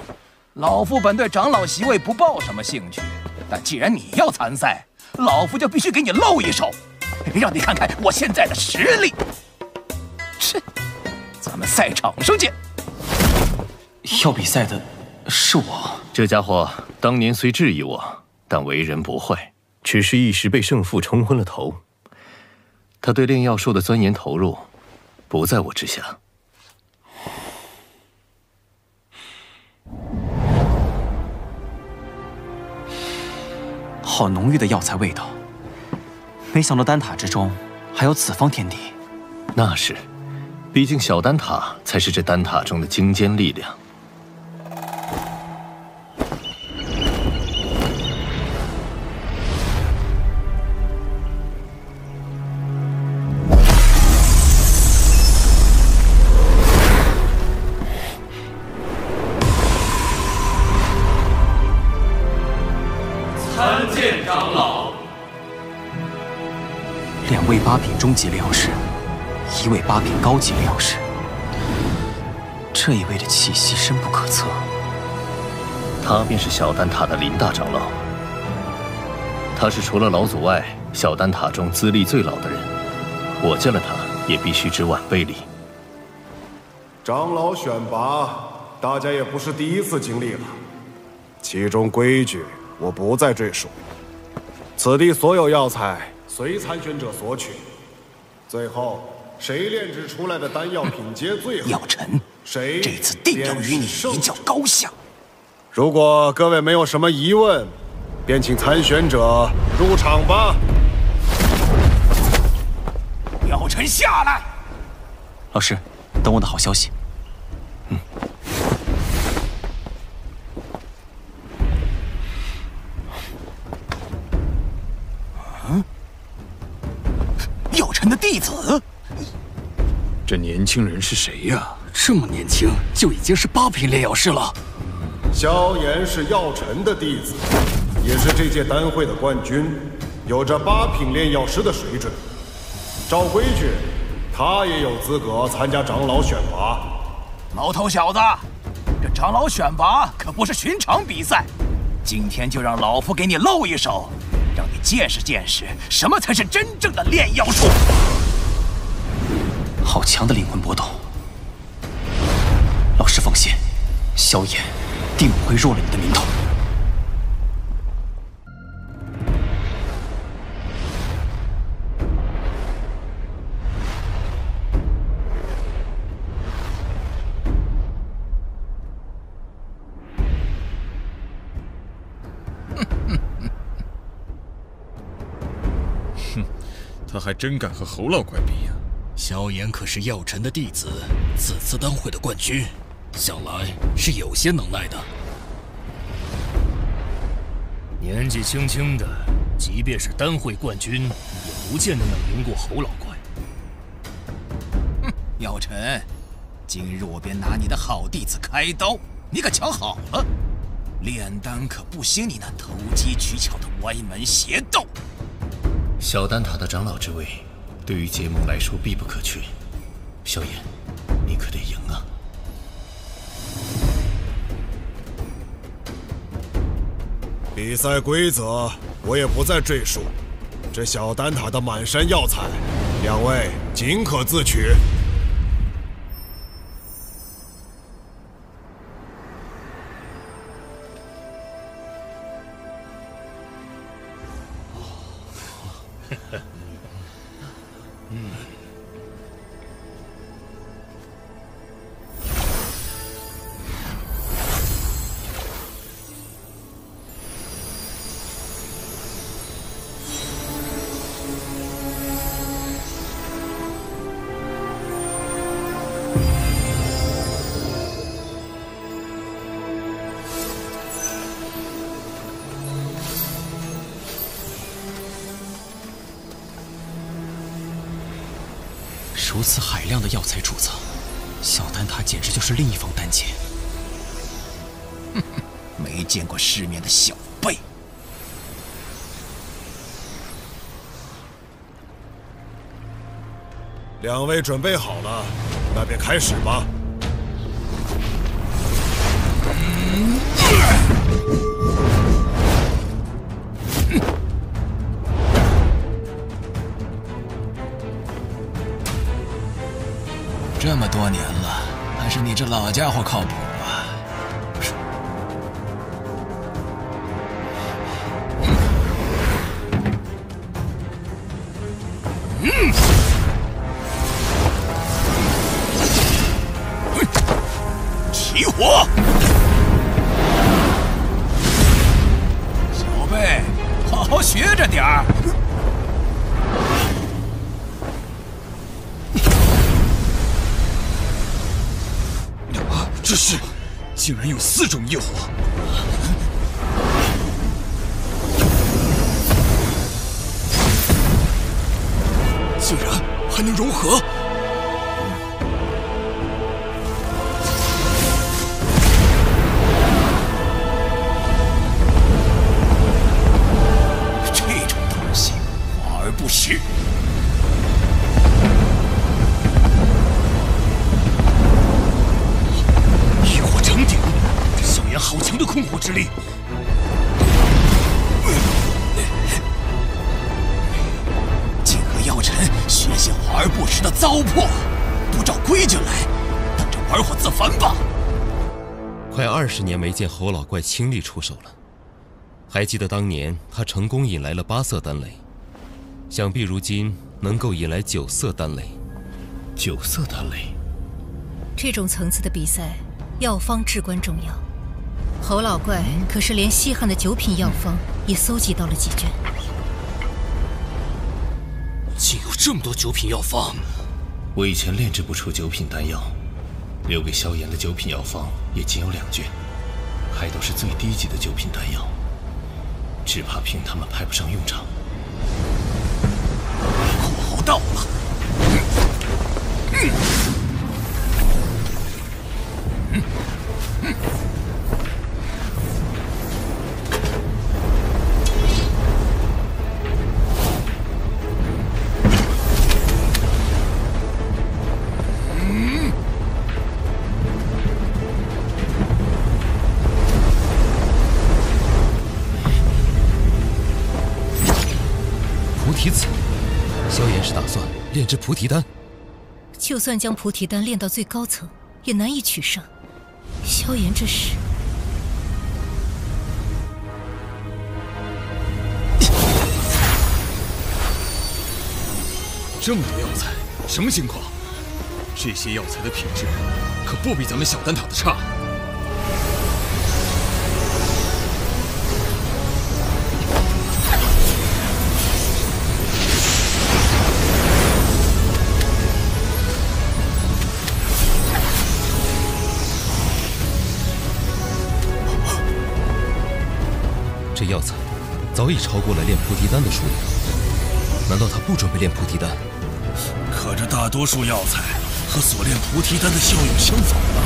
老夫本对长老席位不抱什么兴趣，但既然你要参赛，老夫就必须给你露一手，让你看看我现在的实力。切，咱们赛场上见。要比赛的是我。这家伙当年虽质疑我，但为人不坏，只是一时被胜负冲昏了头。他对炼药术的钻研投入，不在我之下。好浓郁的药材味道，没想到丹塔之中还有此方天地。那是，毕竟小丹塔才是这丹塔中的精尖力量。2位8品中级炼药师，1位8品高级炼药师。这一位的气息深不可测。他便是小丹塔的林大长老。他是除了老祖外，小丹塔中资历最老的人。我见了他，也必须知晚辈礼。长老选拔，大家也不是第一次经历了，其中规矩我不再赘述。此地所有药材随参选者索取，最后谁炼制出来的丹药品阶最好，药尘，谁这次定要与你一较高下。如果各位没有什么疑问，便请参选者入场吧。药尘下来。老师，等我的好消息。药尘的弟子，这年轻人是谁呀？这么年轻就已经是8品炼药师了。萧炎是药尘的弟子，也是这届丹会的冠军，有着8品炼药师的水准。照规矩，他也有资格参加长老选拔。毛头小子，这长老选拔可不是寻常比赛，今天就让老夫给你露一手，让你见识见识什么才是真正的炼药术。好强的灵魂波动！老师放心，萧炎定不会弱了你的名头。他还真敢和侯老怪比呀！萧炎可是药尘的弟子，此次丹会的冠军，想来是有些能耐的。年纪轻轻的，即便是丹会冠军，也不见得能赢过侯老怪。哼，药尘，今日我便拿你的好弟子开刀，你可瞧好了，炼丹可不兴你那投机取巧的歪门邪道。小丹塔的长老之位，对于结盟来说必不可缺。萧炎，你可得赢啊！比赛规则我也不再赘述。这小丹塔的满山药材，两位尽可自取。如此海量的药材储藏，小丹塔简直就是另一方丹界。哼哼，没见过世面的小辈。两位准备好了，那便开始吧。这么多年了，还是你这老家伙靠谱啊！起火！小辈，好好学着点儿。这是，竟然有4种业火！竟然还能融合！这种东西，华而不实。好强的控火之力！竟和药尘学些华而不实的糟粕，不照规矩来，等着玩火自焚吧！快20年没见侯老怪亲力出手了。还记得当年他成功引来了8色丹雷，想必如今能够引来9色丹雷。9色丹雷，这种层次的比赛，药方至关重要。侯老怪可是连稀罕的9品药方也搜集到了几卷，竟有这么多9品药方！我以前炼制不出9品丹药，留给萧炎的9品药方也仅有2卷，还都是最低级的9品丹药，只怕凭他们派不上用场。火候到了！菩提子，萧炎是打算炼制菩提丹。就算将菩提丹炼到最高层，也难以取胜。萧炎这是……这么多药材，什么情况？这些药材的品质可不比咱们小丹塔的差。这药材早已超过了炼菩提丹的数量，难道他不准备炼菩提丹？可这大多数药材和所炼菩提丹的效用相仿啊！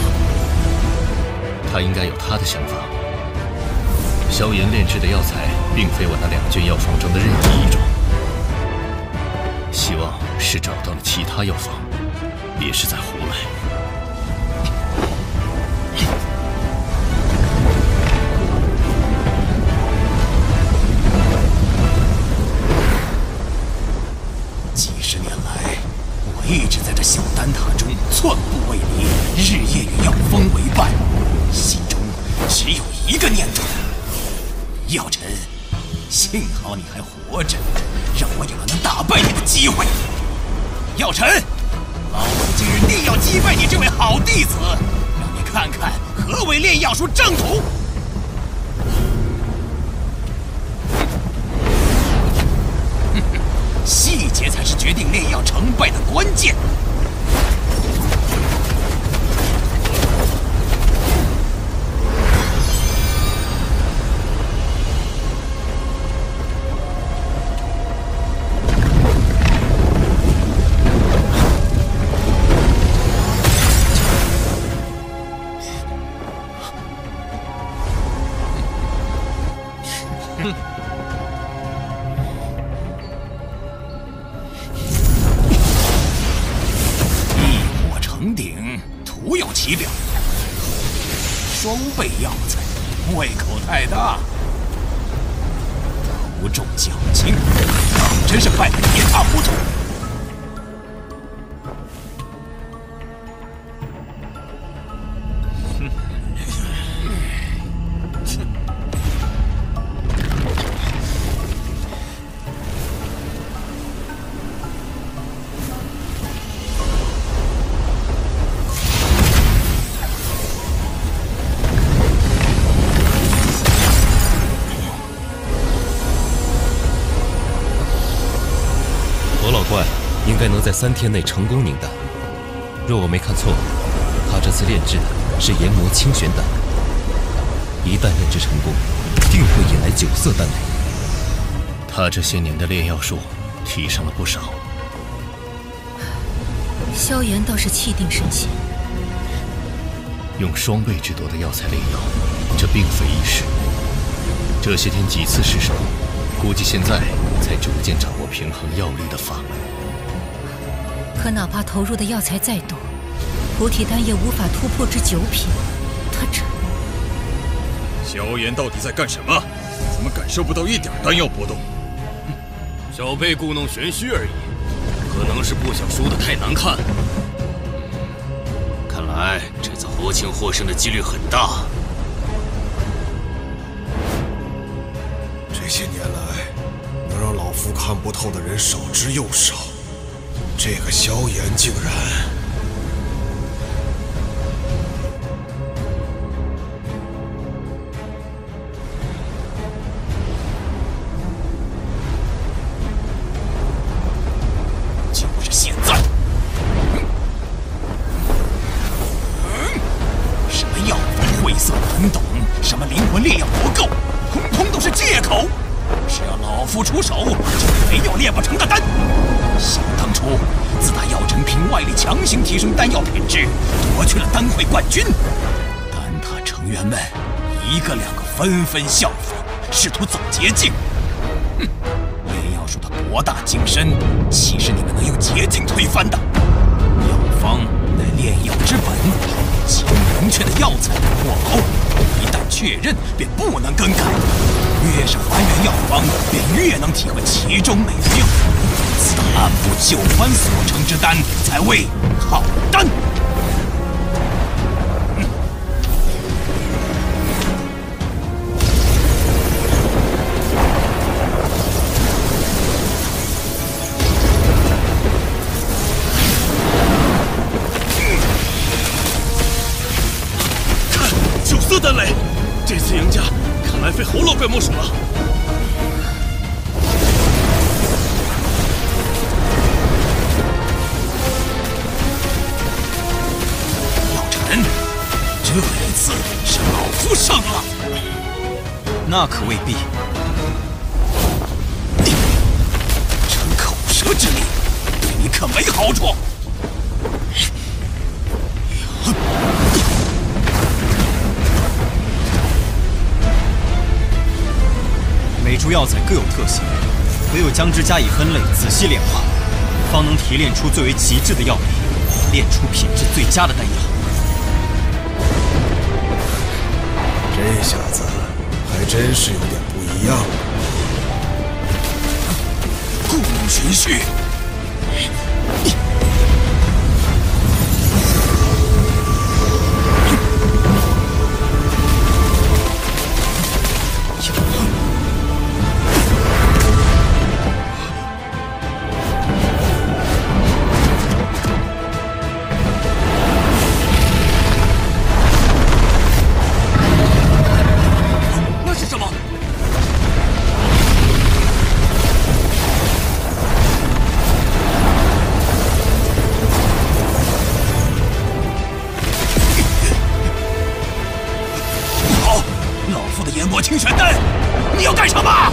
他应该有他的想法。萧炎炼制的药材并非我那2卷药方中的任意一种，希望是找到了其他药方，别是在胡来。10年来，我一直在这小丹塔中寸步未离，日夜与药风为伴，心中只有一个念头：药尘，幸好你还活着，让我有了能打败你的机会。药尘，老夫今日定要击败你这位好弟子，让你看看何为炼药术正统。细节才是决定炼药成败的关键。其表，双倍药材，胃口太大，头重脚轻，真是败得一塌糊涂。应该能在3天内成功凝丹。若我没看错，他这次炼制的是研磨清玄丹，一旦炼制成功，定会引来9色丹雷。他这些年的炼药术提升了不少。萧炎倒是气定神闲，用双倍之多的药材炼药，这并非易事。这些天几次失手，估计现在才逐渐掌握平衡药力的法门。可哪怕投入的药材再多，菩提丹也无法突破至9品。他这……萧炎到底在干什么？怎么感受不到一点丹药波动？小辈故弄玄虚而已，可能是不想输得太难看。看来这次或轻或胜的几率很大。这些年来，能让老夫看不透的人少之又少。这个萧炎竟然……就是现在！什么药方晦涩难懂，什么灵魂炼药不够，通通都是借口。只要老夫出手，就没有炼不成的丹。想当初，自打药尘凭外力强行提升丹药品质，夺去了丹会冠军，丹塔成员们一个两个纷纷效仿，试图走捷径。炼药术的博大精深，岂是你们能用捷径推翻的？药方乃炼药之本，其明确的药材或熬，一旦确认便不能更改。越是还原药方，便越能体会其中美妙。此等按部就班所成之丹，才为好丹。看，9色丹雷，这次赢家看来非侯老怪莫属了。这一次是老夫胜了，那可未必。逞口舌之力，对你可没好处。每株药材各有特性，唯有将之加以分类，仔细炼化，方能提炼出最为极致的药理，炼出品质最佳的丹药。这下子还真是有点不一样了。故弄玄虚，清玄丹，你要干什么？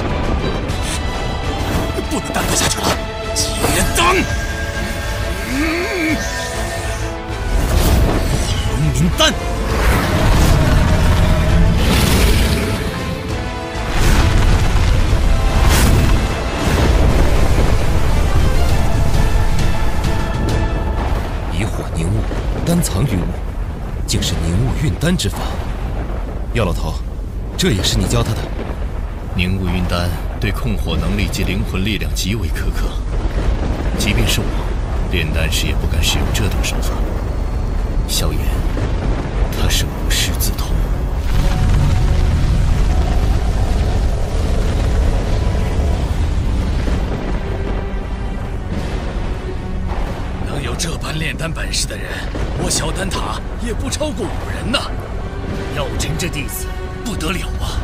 不能耽搁下去了，结丹！混冥丹。以火凝物，丹藏于物，竟是凝物运丹之法。药老头。 这也是你教他的。凝物运丹对控火能力及灵魂力量极为苛刻，即便是我，炼丹时也不敢使用这种手法。萧炎，他是无师自通。能有这般炼丹本事的人，我小丹塔也不超过5人呐。药尘这弟子。 不得了啊！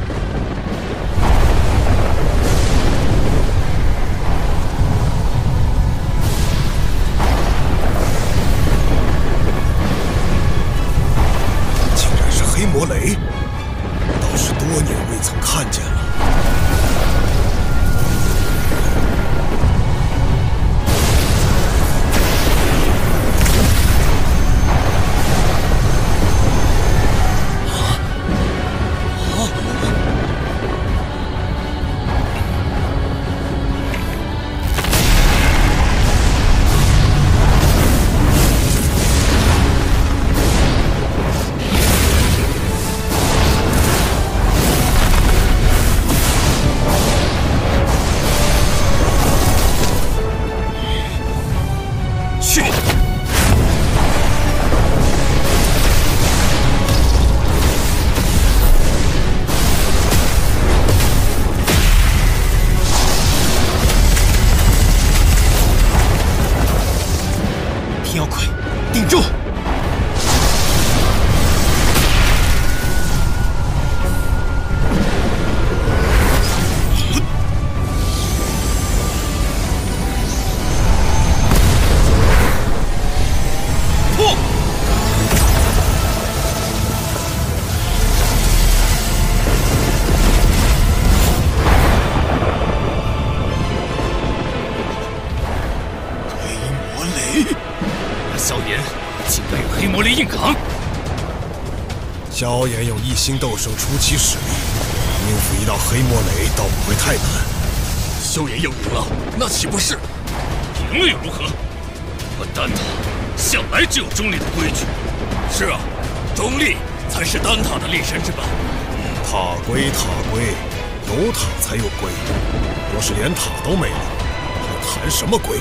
竟然是黑魔雷，倒是多年未曾看见了。 萧炎有1星斗圣初期实力，应付一道黑魔雷倒不会太难。萧炎要赢了，那岂不是？赢了又如何？我丹塔向来只有中立的规矩。是啊，中立才是丹塔的立身之本。塔归塔归，有塔才有归。若是连塔都没了，还谈什么归？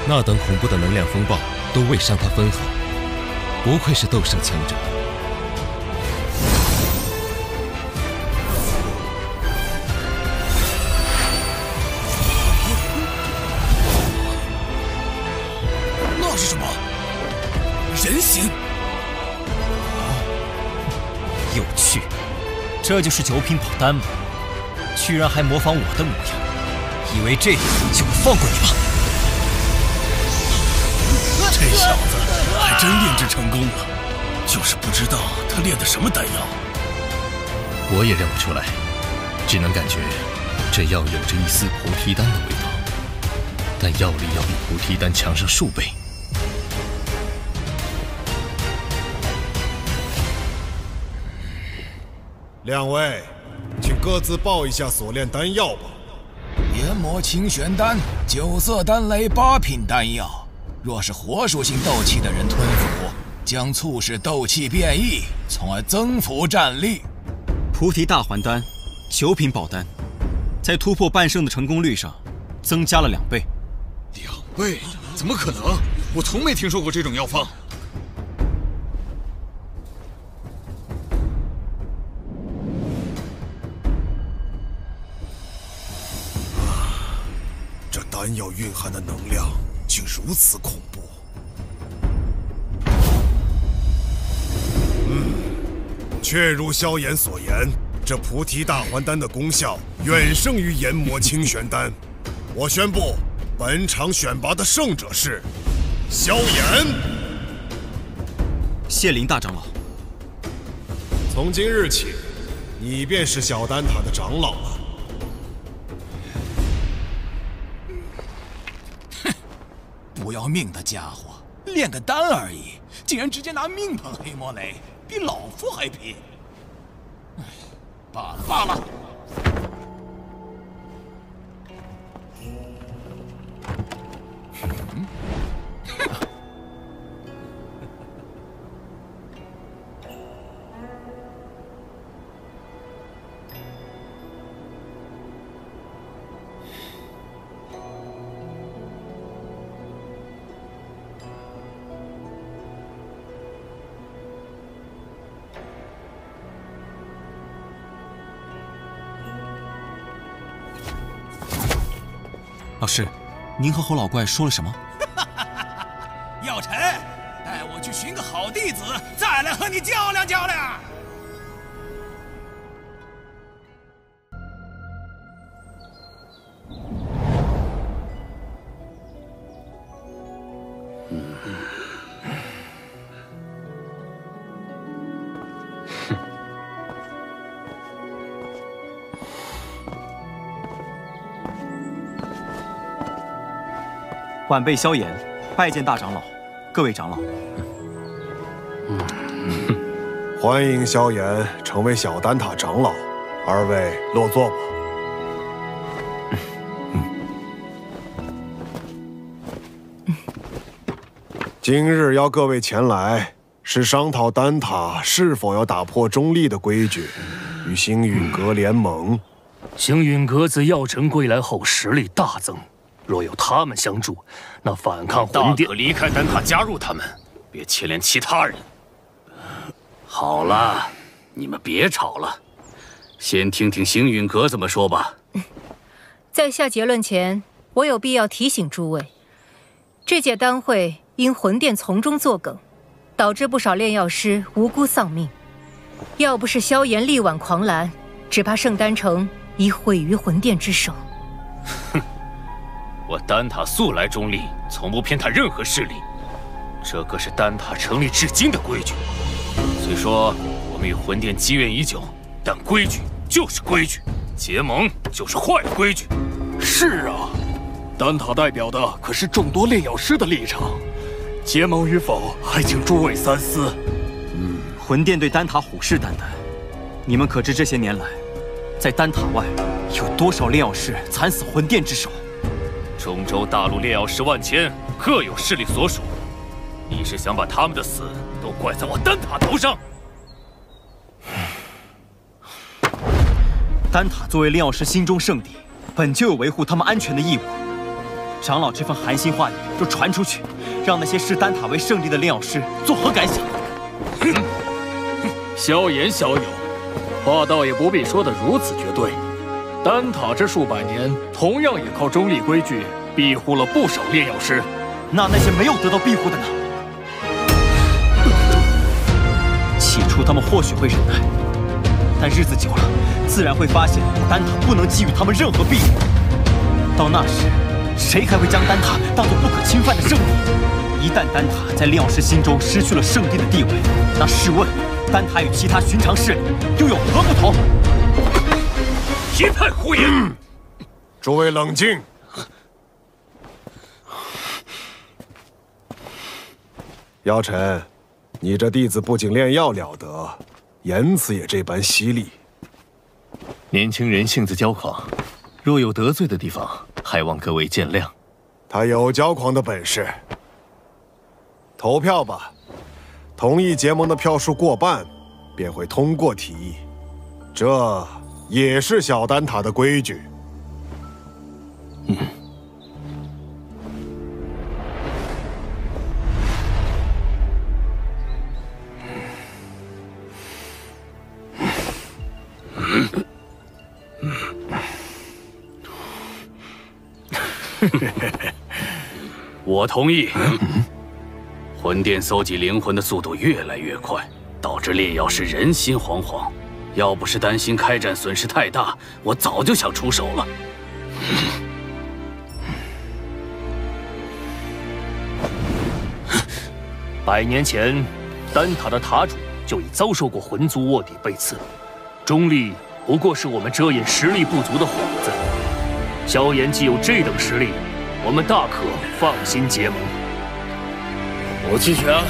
那等恐怖的能量风暴都未伤他分毫，不愧是斗圣强者。那是什么？人形？有趣，这就是九品宝丹吗？居然还模仿我的模样，以为这样就会放过你吗？ 这小子还真炼制成功了，就是不知道他炼的什么丹药。我也认不出来，只能感觉这药有着一丝菩提丹的味道，但药力要比菩提丹强上数倍。两位，请各自报一下所炼丹药吧。研磨清玄丹、九色丹雷8品丹药，若是火属性斗气的人吞服，将促使斗气变异，从而增幅战力。菩提大还丹，9品宝丹，在突破半圣的成功率上增加了2倍。2倍？怎么可能？我从没听说过这种药方。这丹药蕴含的能量竟如此恐怖。确如萧炎所言，这菩提大还丹的功效远胜于研磨清玄丹。我宣布，本场选拔的胜者是萧炎。谢林大长老。从今日起，你便是小丹塔的长老了。不要命的家伙，炼个丹而已，竟然直接拿命碰黑魔雷，比老夫还拼。罢了罢了。老师，您和侯老怪说了什么？药尘，带我去寻个好弟子，再来和你较量较量。晚辈萧炎，拜见大长老，各位长老。欢迎萧炎成为小丹塔长老，二位落座吧。今日邀各位前来，是商讨丹塔是否要打破中立的规矩，与星陨阁联盟。星陨阁自药尘归来后实力大增。若有他们相助，那反抗魂殿，大可离开丹塔加入他们，别牵连其他人。好了，你们别吵了，先听听星陨阁怎么说吧。在下结论前，我有必要提醒诸位，这届丹会因魂殿从中作梗，导致不少炼药师无辜丧命。要不是萧炎力挽狂澜，只怕圣丹城已毁于魂殿之手。哼。我丹塔素来中立，从不偏袒任何势力，这可是丹塔成立至今的规矩。虽说我们与魂殿积怨已久，但规矩就是规矩，结盟就是坏规矩。是啊，丹塔代表的可是众多炼药师的立场，结盟与否还请诸位三思。魂殿对丹塔虎视眈眈，你们可知这些年来，在丹塔外有多少炼药师惨死魂殿之手？中州大陆炼药师万千，各有势力所属。你是想把他们的死都怪在我丹塔头上？丹塔作为炼药师心中圣地，本就有维护他们安全的义务。长老这番寒心话语若传出去，让那些视丹塔为圣地的炼药师作何感想？萧炎小友，话倒也不必说得如此绝对。丹塔这数百年，同样也靠中立规矩庇护了不少炼药师。那些没有得到庇护的呢？起初他们或许会忍耐，但日子久了，自然会发现丹塔不能给予他们任何庇护。到那时，谁还会将丹塔当作不可侵犯的圣地？一旦丹塔在炼药师心中失去了圣地的地位，那试问，丹塔与其他寻常势力又有何不同？别太胡言！诸位冷静。药尘，你这弟子不仅炼药了得，言辞也这般犀利，年轻人性子骄狂，若有得罪的地方，还望各位见谅。他有骄狂的本事。投票吧，同意结盟的票数过半，便会通过提议。这也是小丹塔的规矩。我同意。魂殿搜集灵魂的速度越来越快，导致炼药师人心惶惶。要不是担心开战损失太大，我早就想出手了。100年前，丹塔的塔主就已遭受过魂族卧底背刺，中立不过是我们遮掩实力不足的幌子。萧炎既有这等实力，我们大可放心结盟。我弃权。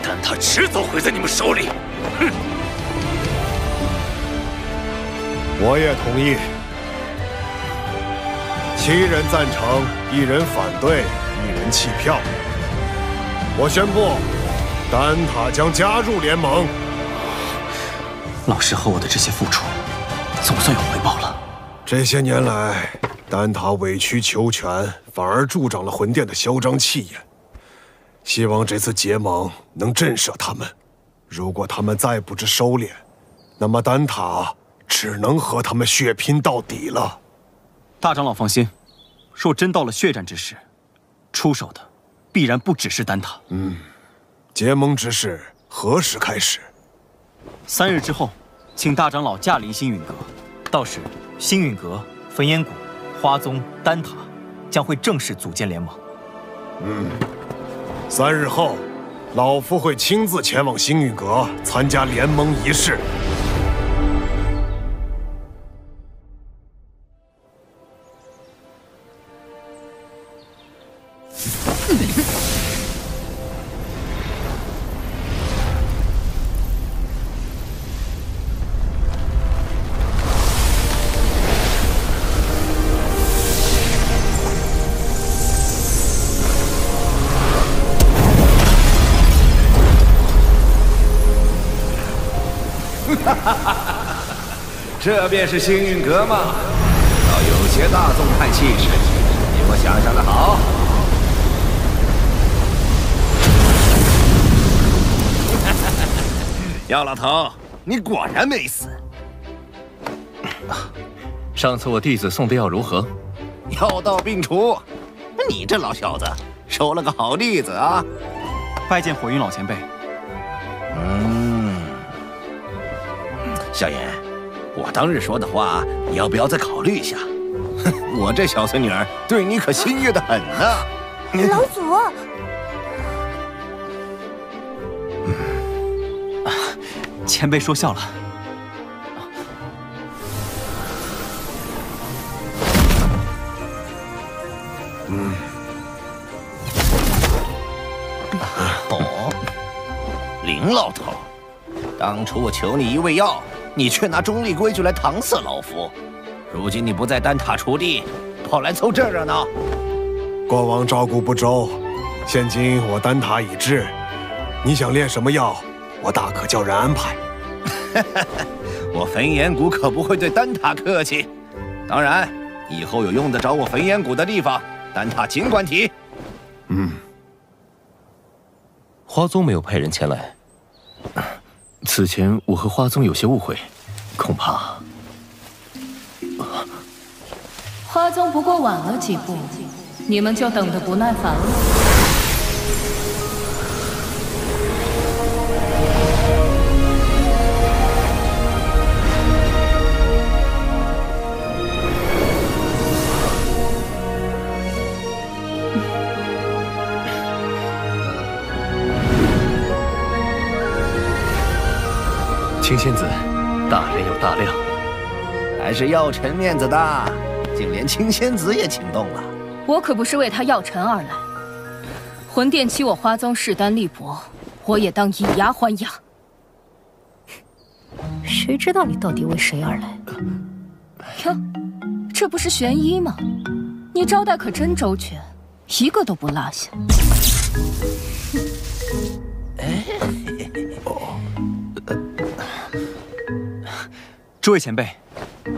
但他迟早毁在你们手里。哼！我也同意。7人赞成，1人反对，1人弃票。我宣布，丹塔将加入联盟。老师和我的这些付出，总算有回报了。这些年来，丹塔委曲求全，反而助长了魂殿的嚣张气焰。希望这次结盟能震慑他们。如果他们再不知收敛，那么丹塔只能和他们血拼到底了。大长老放心，若真到了血战之时，出手的必然不只是丹塔。结盟之事何时开始？3日之后，请大长老驾临星陨阁，到时星陨阁、焚烟谷、花宗、丹塔将会正式组建联盟。3日后，老夫会亲自前往星陨阁参加联盟仪式。这便是星陨阁吗？倒有些大宗派气势，比我想象的好。姚老头，你果然没死。上次我弟子送的药如何？药到病除。你这老小子收了个好弟子啊！拜见火云老前辈。萧炎，我当日说的话，你要不要再考虑一下？我这小孙女儿对你可心悦得很呢。老祖，前辈说笑了。林老头，当初我求你一味药，你却拿中立规矩来搪塞老夫。如今你不在丹塔锄地，跑来凑这热闹。过往照顾不周，现今我丹塔已至，你想炼什么药，我大可叫人安排。我焚炎谷可不会对丹塔客气。当然，以后有用得着我焚炎谷的地方，丹塔尽管提。花宗没有派人前来。此前我和花宗有些误会，恐怕……花宗不过晚了几步，你们就等得不耐烦了。青仙子，大人有大量，还是药尘面子大，竟连青仙子也请动了。我可不是为他药尘而来，魂殿欺我花宗势单力薄，我也当以牙还牙。谁知道你到底为谁而来？哟，这不是玄一吗？你招待可真周全，一个都不落下。诸位前辈，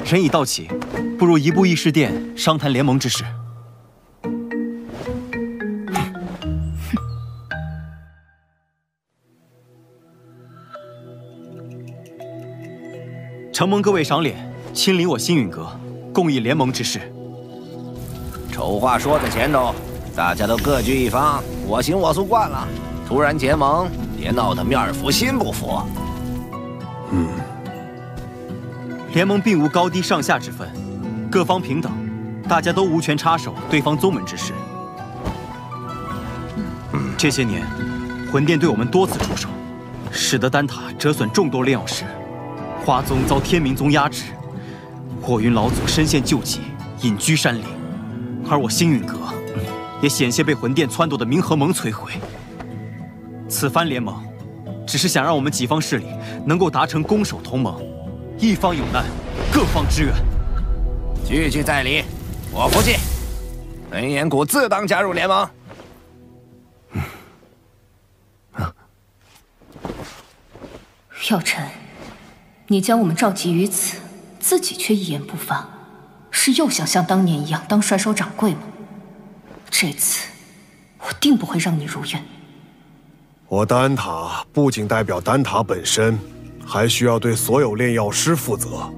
人已到齐，不如移步议事殿商谈联盟之事。承蒙各位赏脸，亲临我星陨阁，共议联盟之事。丑话说在前头，大家都各据一方，我行我素惯了，突然结盟，别闹得面服心不服。联盟并无高低上下之分，各方平等，大家都无权插手对方宗门之事。这些年，魂殿对我们多次出手，使得丹塔折损众多炼药师，花宗遭天明宗压制，火云老祖身陷救急，隐居山林，而我星陨阁也险些被魂殿撺掇的冥河盟摧毁。此番联盟，只是想让我们几方势力能够达成攻守同盟。一方有难，各方支援。句句在理，我服气。文彦谷自当加入联盟。药尘，你将我们召集于此，自己却一言不发，是又想像当年一样当甩手掌柜吗？这次我定不会让你如愿。我丹塔不仅代表丹塔本身，还需要对所有炼药师负责。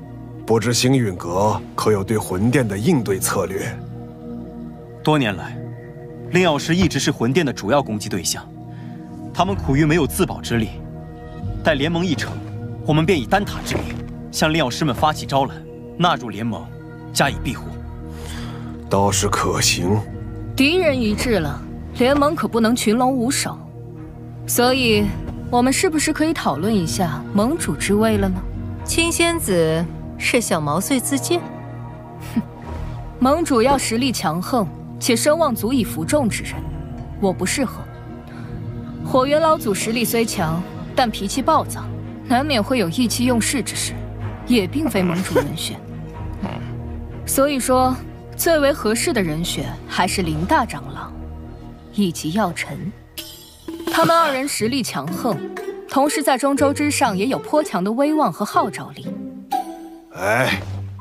不知星陨阁可有对魂殿的应对策略？多年来，炼药师一直是魂殿的主要攻击对象，他们苦于没有自保之力。待联盟一成，我们便以丹塔之名向炼药师们发起招揽，纳入联盟，加以庇护。倒是可行。敌人一致了，联盟可不能群龙无首。所以，我们是不是可以讨论一下盟主之位了呢？青仙子是想毛遂自荐？哼，盟主要实力强横且声望足以服众之人，我不适合。火元老祖实力虽强，但脾气暴躁，难免会有意气用事之时，也并非盟主人选。所以说，最为合适的人选还是林大长老以及药尘。他们二人实力强横，同时在中州之上也有颇强的威望和号召力。哎，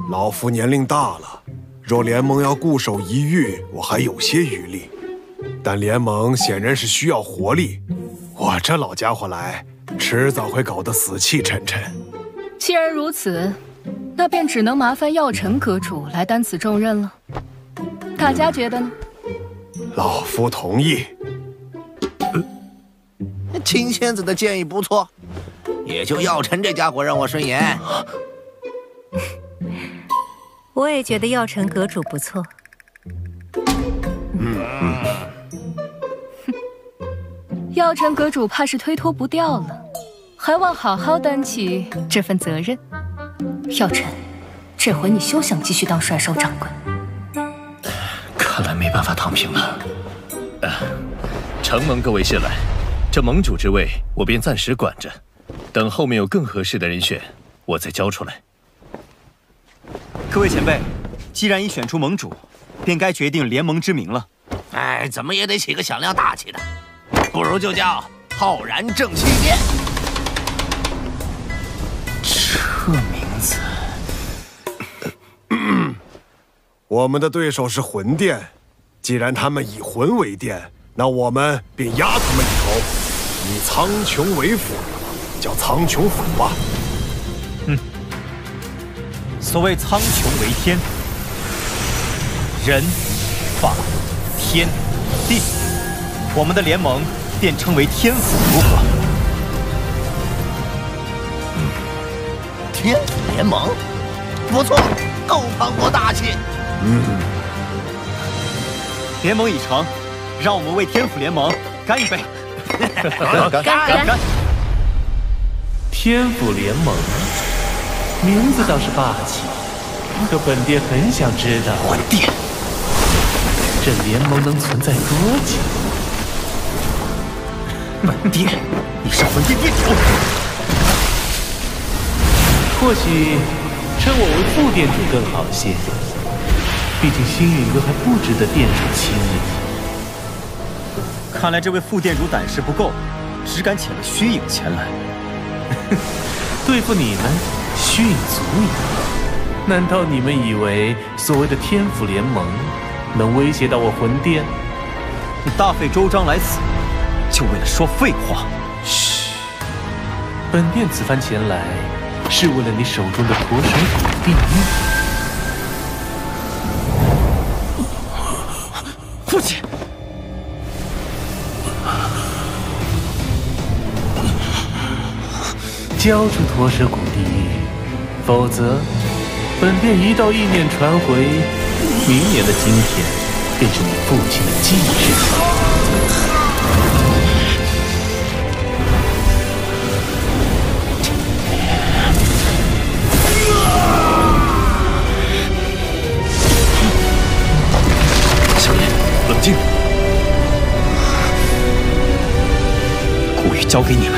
老夫年龄大了，若联盟要固守一隅，我还有些余力。但联盟显然是需要活力，我这老家伙来，迟早会搞得死气沉沉。既然如此，那便只能麻烦药尘阁主来担此重任了。大家觉得呢？老夫同意。青仙子的建议不错，也就药尘这家伙让我顺眼。我也觉得药尘阁主不错。药尘阁主怕是推脱不掉了，还望好好担起这份责任。药尘，这回你休想继续当甩手掌柜。看来没办法躺平了。承蒙各位信赖，这盟主之位我便暂时管着，等后面有更合适的人选，我再交出来。各位前辈，既然已选出盟主，便该决定联盟之名了。哎，怎么也得起个响亮大气的，不如就叫浩然正气殿。这名字，我们的对手是魂殿，既然他们以魂为殿，那我们便压他们一头，以苍穹为府，叫苍穹府吧。所谓苍穹为天，人、法、天、地，我们的联盟便称为天府，如何？天府联盟，不错，够磅礴大气。联盟已成，让我们为天府联盟干一杯！干！天府联盟，名字倒是霸气，可本殿很想知道，魂殿这联盟能存在多久？魂殿，你是魂殿殿主！或许称我为副店主更好些。毕竟星陨阁还不值得店主亲临。看来这位副店主胆识不够，只敢遣了虚影前来。对付你们，虚影足矣。难道你们以为所谓的天府联盟能威胁到我魂殿？你大费周章来此，就为了说废话？嘘，本殿此番前来，是为了你手中的驼蛇骨地狱。父亲，交出驼蛇骨地狱，否则本殿一道意念传回，明年的今天便是你父亲的忌日。小莲，冷静。古玉交给你们，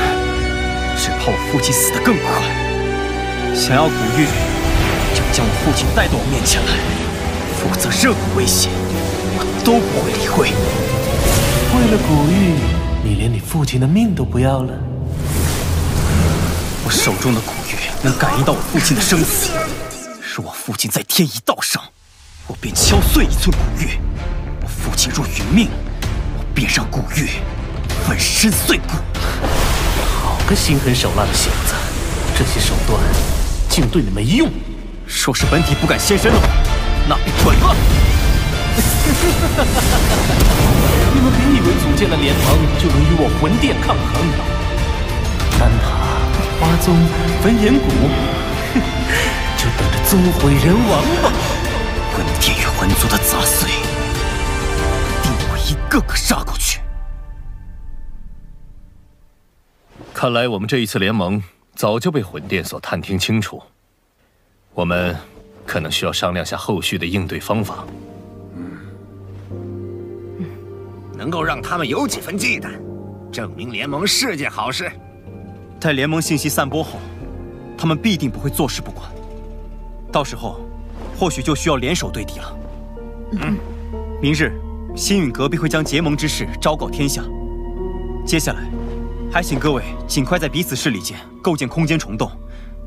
只怕我父亲死得更快。想要古玉，就将我父亲带到我面前来，否则任何威胁我都不会理会。为了古玉，你连你父亲的命都不要了？我手中的古玉能感应到我父亲的生死，若我父亲在天一道上，我便敲碎一寸古玉；我父亲若殒命，我便让古玉粉身碎骨。好个心狠手辣的小子，这些手段竟对你没用。若是本体不敢现身的话，那便滚吧！你们别以为组建了联盟就能与我魂殿抗衡。丹塔、花宗、焚炎谷，就等着宗毁人亡吧！魂殿与魂族的杂碎，定会一个个杀过去。看来我们这一次联盟早就被魂殿所探听清楚，我们可能需要商量下后续的应对方法。能够让他们有几分忌惮，证明联盟是件好事。待联盟信息散播后，他们必定不会坐视不管。到时候，或许就需要联手对敌了。明日，星陨阁必会将结盟之事昭告天下。接下来，还请各位尽快在彼此势力间构建空间虫洞，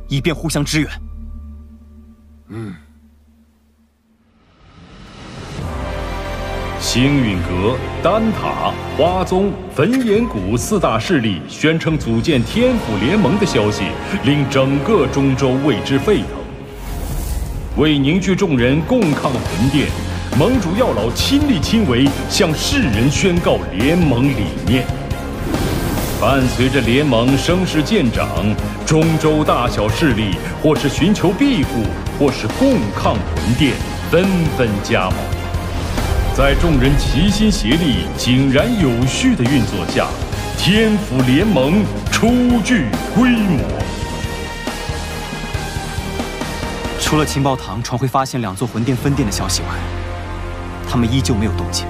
以便互相支援。星陨阁、丹塔、花宗、焚炎谷四大势力宣称组建天府联盟的消息，令整个中州为之沸腾。为凝聚众人共抗魂殿，盟主药老亲力亲为，向世人宣告联盟理念。伴随着联盟声势渐长，中州大小势力或是寻求庇护，或是共抗魂殿，纷纷加盟。在众人齐心协力、井然有序的运作下，天府联盟初具规模。除了情报堂传回发现2座魂殿分殿的消息外，他们依旧没有动静。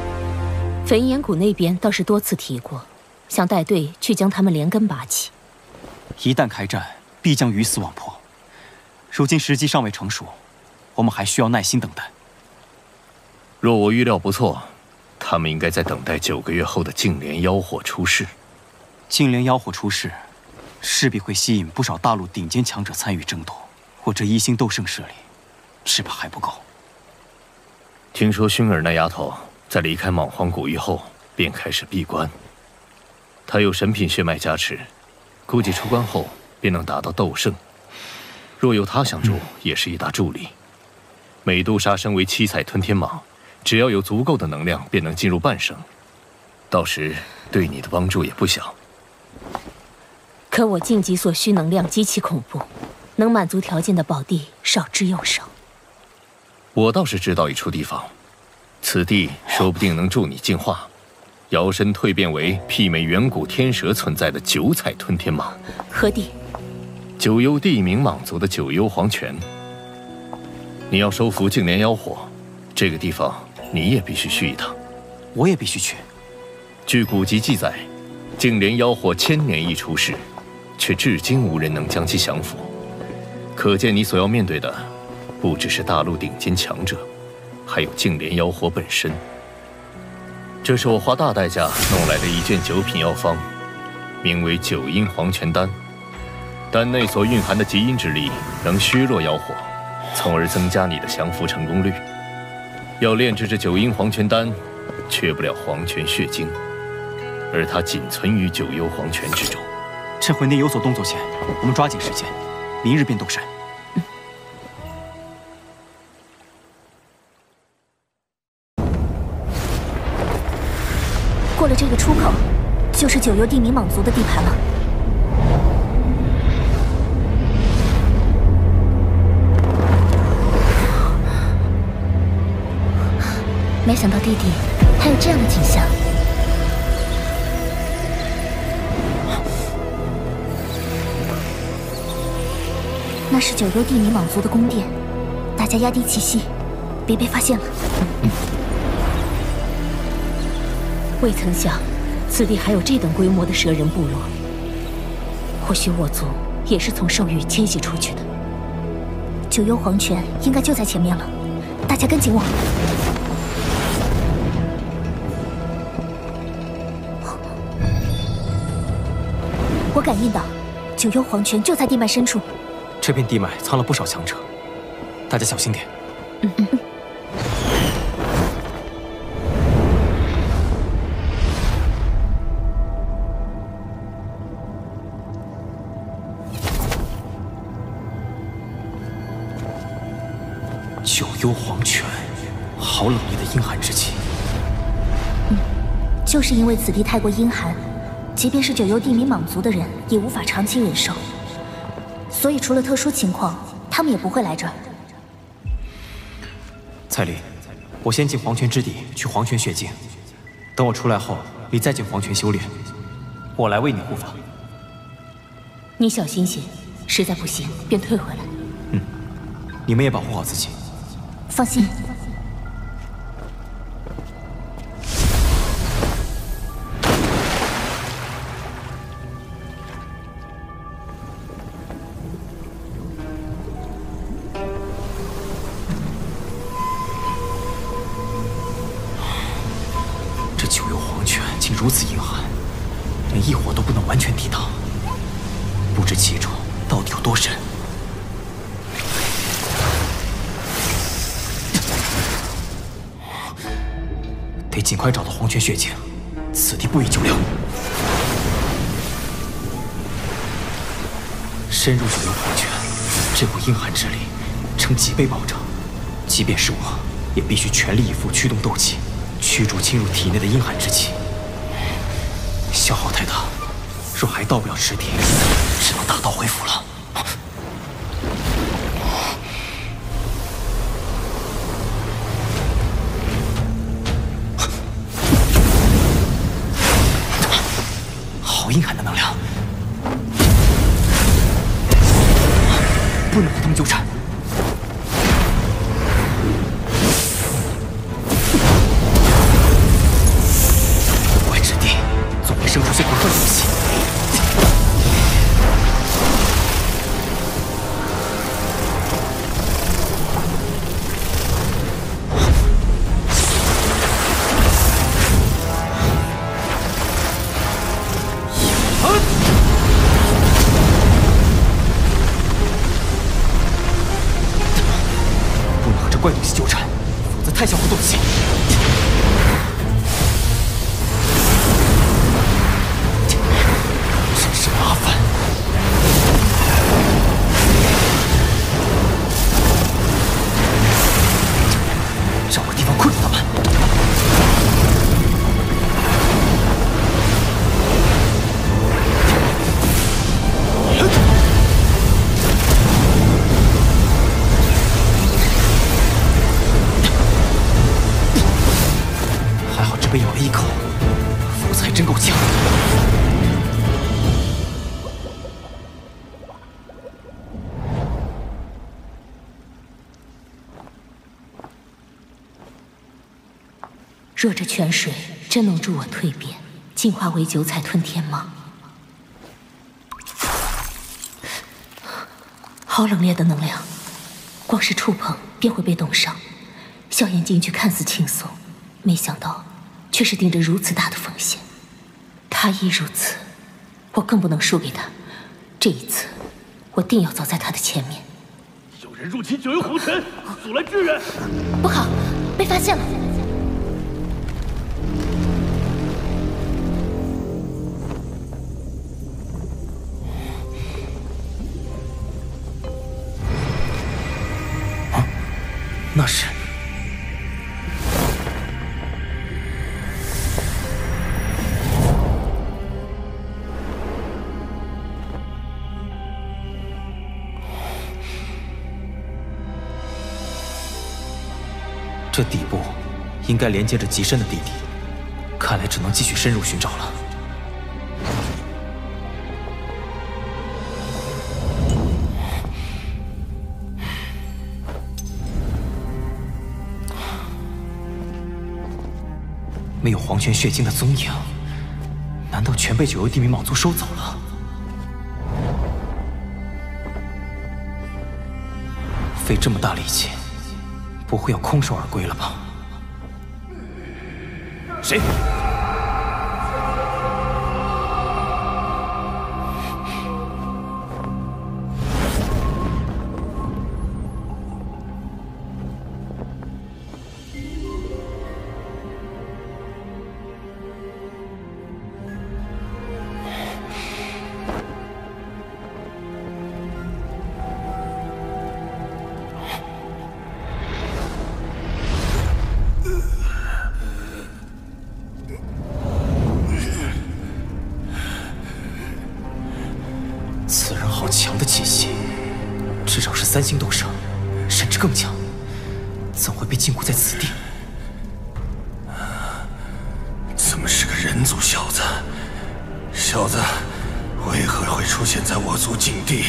焚炎谷那边倒是多次提过，想带队去将他们连根拔起。一旦开战，必将鱼死网破。如今时机尚未成熟，我们还需要耐心等待。若我预料不错，他们应该在等待9个月后的净莲妖火出世。净莲妖火出世，势必会吸引不少大陆顶尖强者参与争夺。我这一星斗圣势力，只怕还不够。听说薰儿那丫头在离开莽荒古域后便开始闭关，她有神品血脉加持，估计出关后便能达到斗圣。若有她相助，也是一大助力。美杜莎身为7彩吞天蟒，只要有足够的能量，便能进入半圣，到时对你的帮助也不小。可我晋级所需能量极其恐怖，能满足条件的宝地少之又少。我倒是知道一处地方，此地说不定能助你进化，摇身蜕变为媲美远古天蛇存在的9彩吞天蟒。何地？九幽地冥蟒族的九幽黄泉。你要收服净莲妖火，这个地方你也必须去一趟。我也必须去。据古籍记载，净莲妖火1000年一出世，却至今无人能将其降服。可见你所要面对的，不只是大陆顶尖强者，还有净莲妖火本身。这是我花大代价弄来的一件9品药方，名为9阴黄泉丹。丹内所蕴含的极阴之力，能削弱妖火，从而增加你的降服成功率。要炼制这9阴黄泉丹，缺不了黄泉血晶，而它仅存于9幽黄泉之中。趁魂殿有所动作前，我们抓紧时间，明日便动身。过了这个出口，就是9幽地冥蟒族的地盘了。没想到地底还有这样的景象。那是9幽地冥蟒族的宫殿，大家压低气息，别被发现了。未曾想，此地还有这等规模的蛇人部落。或许我族也是从兽域迁徙出去的。9幽黄泉应该就在前面了，大家跟紧我。我感应到9幽黄泉就在地脉深处。这片地脉藏了不少强者，大家小心点。9幽黄泉，好冷冽的阴寒之气。就是因为此地太过阴寒，即便是9幽地冥蟒族的人也无法长期忍受，所以除了特殊情况，他们也不会来这儿。蔡琳，我先进黄泉之地取黄泉血晶，等我出来后，你再进黄泉修炼，我来为你护法。你小心些，实在不行便退回来。你们也保护好自己。放心。这9幽黄泉竟如此阴寒，连异火都不能完全抵挡，不知其中到底有多深。得尽快找到黄泉血晶，此地不宜久留。深入9幽黄泉，这股阴寒之力呈几倍暴涨，即便是我，也必须全力以赴驱动斗气，驱逐侵入体内的阴寒之气。消耗太大，若还到不了池底，只能打道回府了。好阴寒的能量，不能和他们纠缠。户外之地总会生出些不坏的东西。怪东西纠缠，否则太消耗斗气。真是麻烦。找个地方困住他们。被咬了一口，符才真够呛。若这泉水真能助我蜕变，进化为9彩吞天蟒，好冷冽的能量，光是触碰便会被冻伤。萧炎进去看似轻松，没想到却是顶着如此大的风险。他亦如此，我更不能输给他。这一次，我定要走在他的前面。有人入侵九幽红尘，速来支援！不好，被发现了！那是这底部应该连接着极深的地底，看来只能继续深入寻找了。没有黄泉血晶的踪影，难道全被九幽地冥蟒族收走了？费这么大力气，不会要空手而归了吧？谁？此人好强的气息，至少是3星斗圣，甚至更强，怎会被禁锢在此地？怎么是个人族小子？小子，为何会出现在我族境地？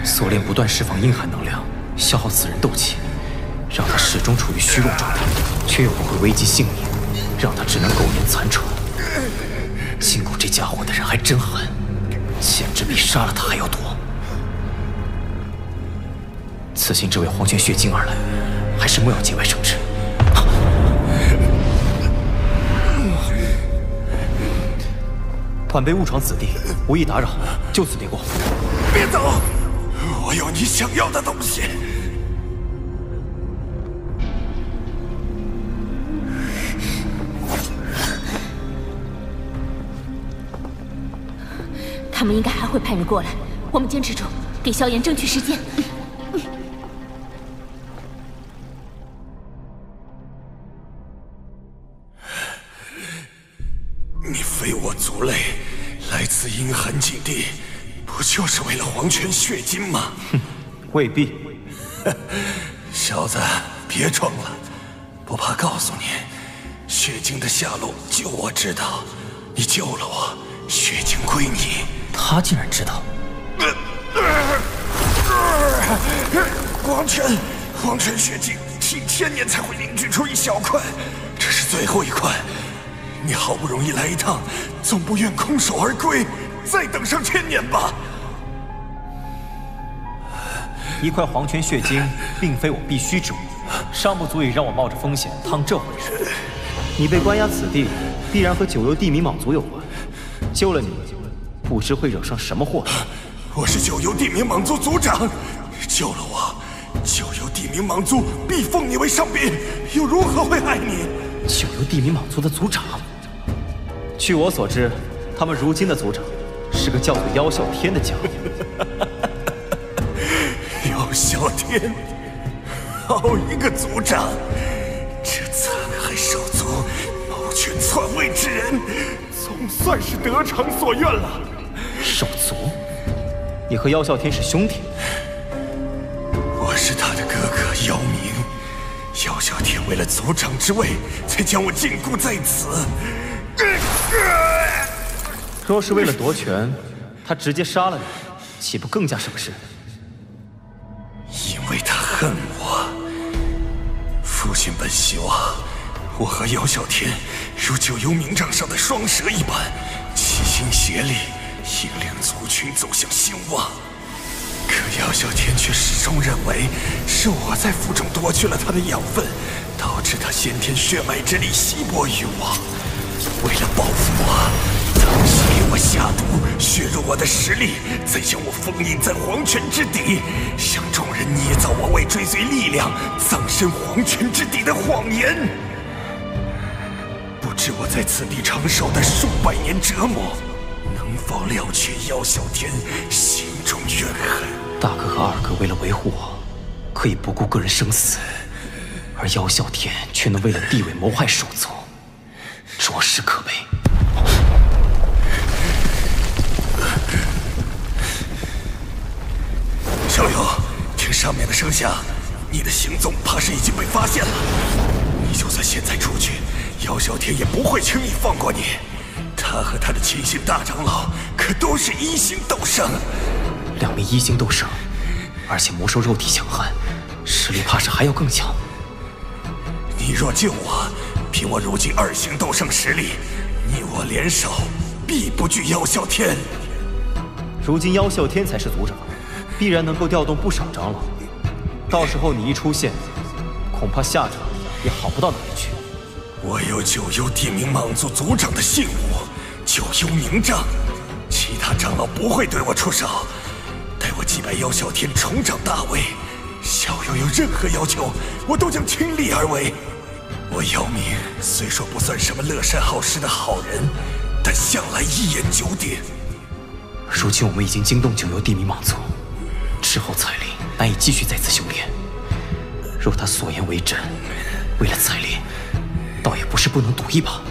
锁链不断释放阴寒能量，消耗此人斗气，让他始终处于虚弱状态，却又不会危及性命，让他只能苟延残喘。禁锢这家伙的人还真狠，简直比杀了他还要多。此行只为黄泉血晶而来，还是莫要节外生枝。晚辈误闯此地，无意打扰，就此别过。别走，我有你想要的东西。他们应该还会派人过来，我们坚持住，给萧炎争取时间。你非我族类，来自阴寒境地，不就是为了黄泉血晶吗？哼，未必。小子，别装了，不怕告诉你，血晶的下落就我知道。你救了我，血晶归你。他竟然知道。黄泉血晶几千年才会凝聚出一小块，这是最后一块。你好不容易来一趟，总不愿空手而归，再等上1000年吧。一块黄泉血晶并非我必须之物，尚不足以让我冒着风险趟这回水。你被关押此地，必然和九幽地冥蟒族有关。救了你，不知会惹上什么祸。我是九幽地冥蟒族族长，救了我，九幽地冥蟒族必封你为上宾，又如何会害你？九幽地冥蟒族的族长？据我所知，他们如今的族长是个叫做妖啸天的家伙。妖啸天，好一个族长！这残害手足、谋权篡位之人，总算是得偿所愿了。手足？你和妖啸天是兄弟？我是他的哥哥妖冥，妖啸天为了族长之位，才将我禁锢在此。若是为了夺权，他直接杀了你，岂不更加省事？因为他恨我。父亲本希望我和姚小天如九幽冥杖上的双蛇一般，齐心协力，引领族群走向兴旺。可姚小天却始终认为是我在腹中夺去了他的养分，导致他先天血脉之力稀薄于我。为了报复我，当时给我下毒，削弱我的实力，再将我封印在黄泉之底，向众人捏造我为追随力量葬身黄泉之底的谎言。不知我在此地承受的数百年折磨，能否了却姚小天心中怨恨？大哥和二哥为了维护我，可以不顾个人生死，而姚小天却能为了地位谋害手足，着实可悲。小友，听上面的声响，你的行踪怕是已经被发现了。你就算现在出去，姚小天也不会轻易放过你。他和他的亲信大长老可都是1星斗圣，2名1星斗圣，而且魔兽肉体强悍，实力怕是还要更强。你若救我，凭我如今2星斗圣实力，你我联手，必不惧姚小天。如今姚小天才是族长，必然能够调动不少长老。到时候你一出现，恐怕下场也好不到哪里去。我有九幽地冥蟒族族长的信物九幽冥杖，其他长老不会对我出手。待我击败姚小天，重掌大魏，小友有任何要求，我都将倾力而为。我姚明虽说不算什么乐善好施的好人，但向来一言九鼎。如今我们已经惊动九幽地冥蟒族，之后彩铃难以继续再次修炼。若他所言为真，为了彩铃，倒也不是不能赌一把。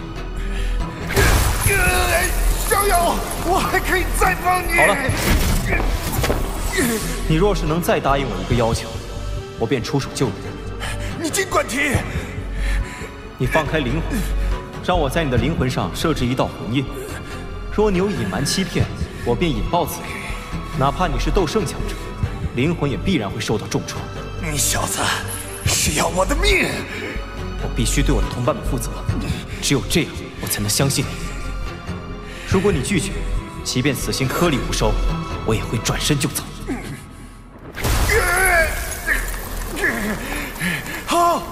小友，我还可以再帮你。好了，你若是能再答应我一个要求，我便出手救你。你尽管提。你放开灵魂，让我在你的灵魂上设置一道魂印。若你有隐瞒欺骗，我便引爆此人。哪怕你是斗圣强者，灵魂也必然会受到重创。你小子是要我的命！我必须对我的同伴们负责，只有这样，我才能相信你。如果你拒绝，即便此行颗粒无收，我也会转身就走。好，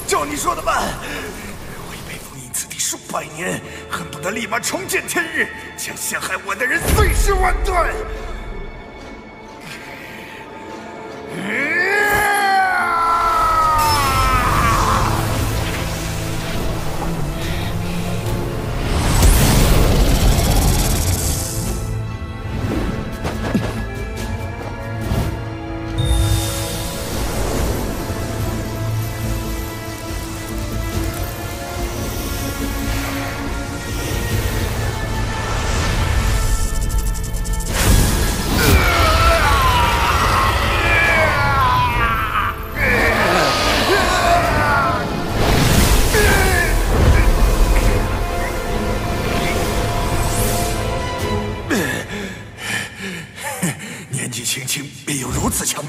照你说的办。我已被封印此地数百年，恨不得立马重见天日，将陷害我的人碎尸万段。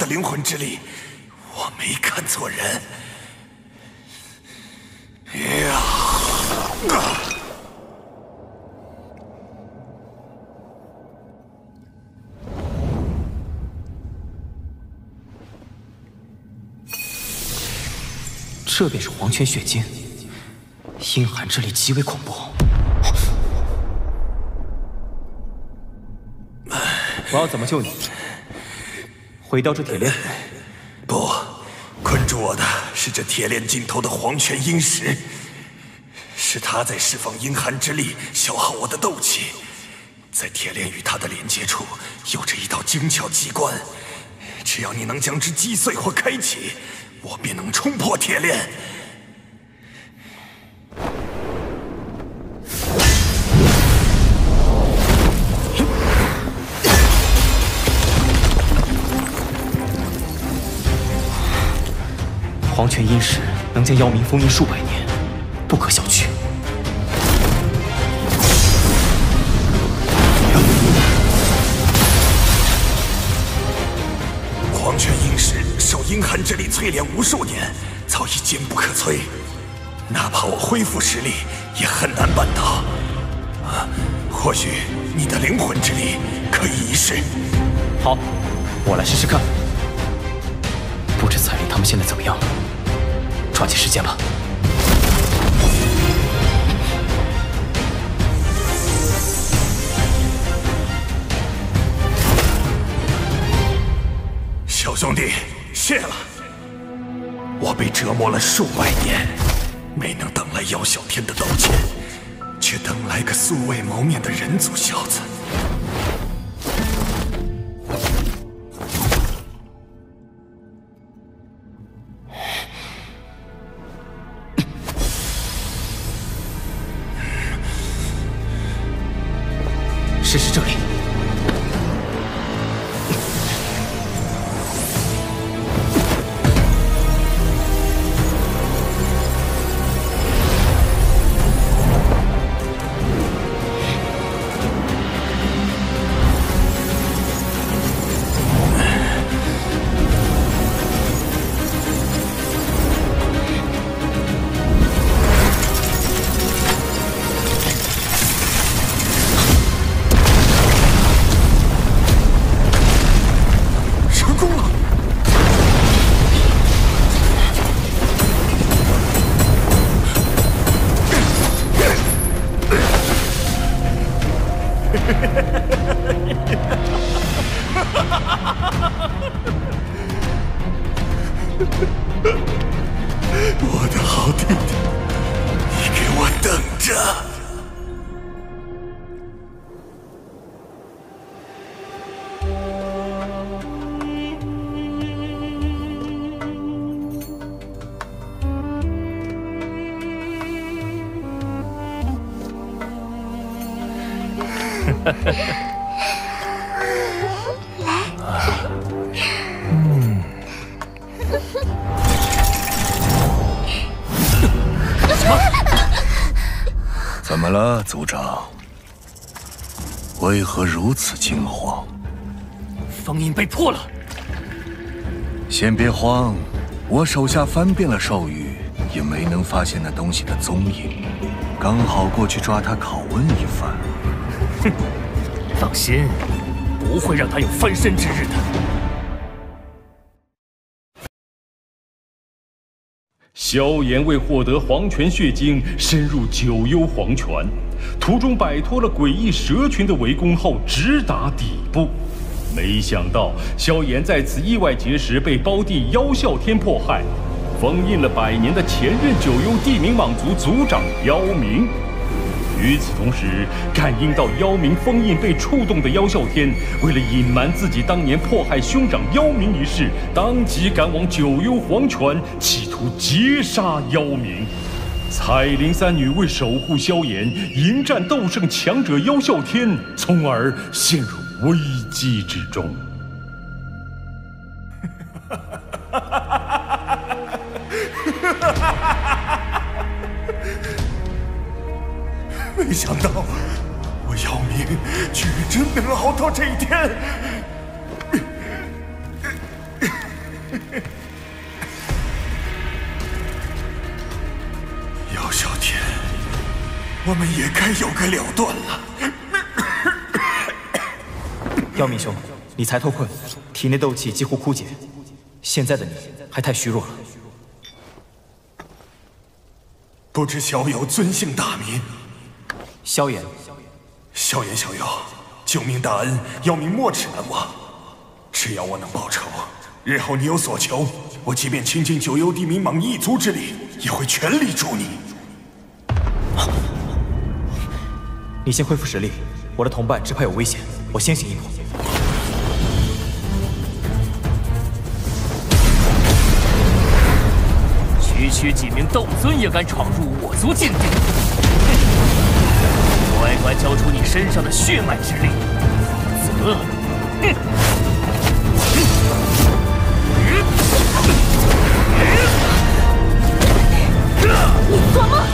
灵魂之力，我没看错人。这便是黄泉血晶，阴寒之力极为恐怖。我要怎么救你？毁掉这铁链？不，困住我的是这铁链尽头的黄泉阴石，是它在释放阴寒之力，消耗我的斗气。在铁链与它的连接处，有着一道精巧机关，只要你能将之击碎或开启，我便能冲破铁链。黄泉阴石能将妖冥封印数百年，不可小觑。黄泉阴石受阴寒之力淬炼无数年，早已坚不可摧。哪怕我恢复实力，也很难办到。或许你的灵魂之力可以一试。好，我来试试看。不知彩铃他们现在怎么样了？抓紧时间吧。小兄弟，谢了。我被折磨了数百年，没能等来姚小天的道歉，却等来个素未谋面的人族小子。试试这里。我的好弟弟，你给我等着！怎么了，族长？为何如此惊慌？封印被破了。先别慌，我手下翻遍了兽域，也没能发现那东西的踪影，刚好过去抓他拷问一番。哼，放心，不会让他有翻身之日的。萧炎为获得黄泉血晶，深入九幽黄泉，途中摆脱了诡异蛇群的围攻后，直达底部。没想到萧炎在此意外结识被胞弟妖啸天迫害，封印了100年的前任九幽地冥蟒族族长妖冥。与此同时，感应到妖冥封印被触动的妖啸天，为了隐瞒自己当年迫害兄长妖冥一事，当即赶往九幽黄泉，企图截杀妖冥。彩铃三女为守护萧炎，迎战斗胜强者妖啸天，从而陷入危机之中。没想到，我姚明居然真能熬到这一天。姚啸天，我们也该有个了断了。姚明兄，你才脱困，体内斗气几乎枯竭，现在的你还太虚弱了。不知小友尊姓大名？萧炎。萧炎小友，救命大恩，姚明没齿难忘。只要我能报仇，日后你有所求，我即便倾尽九幽地冥蟒一族之力，也会全力助你。你先恢复实力，我的同伴只怕有危险，我先行一步。区几名斗尊也敢闯入我族禁地，乖乖交出你身上的血脉之力，否则，你做梦！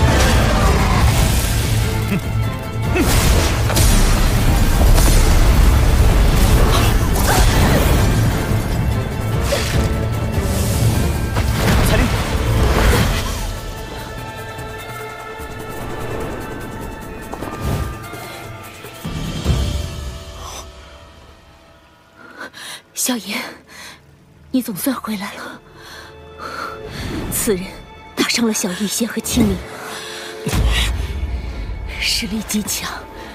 萧炎，你总算回来了。此人打伤了小医仙和青灵，实力极强，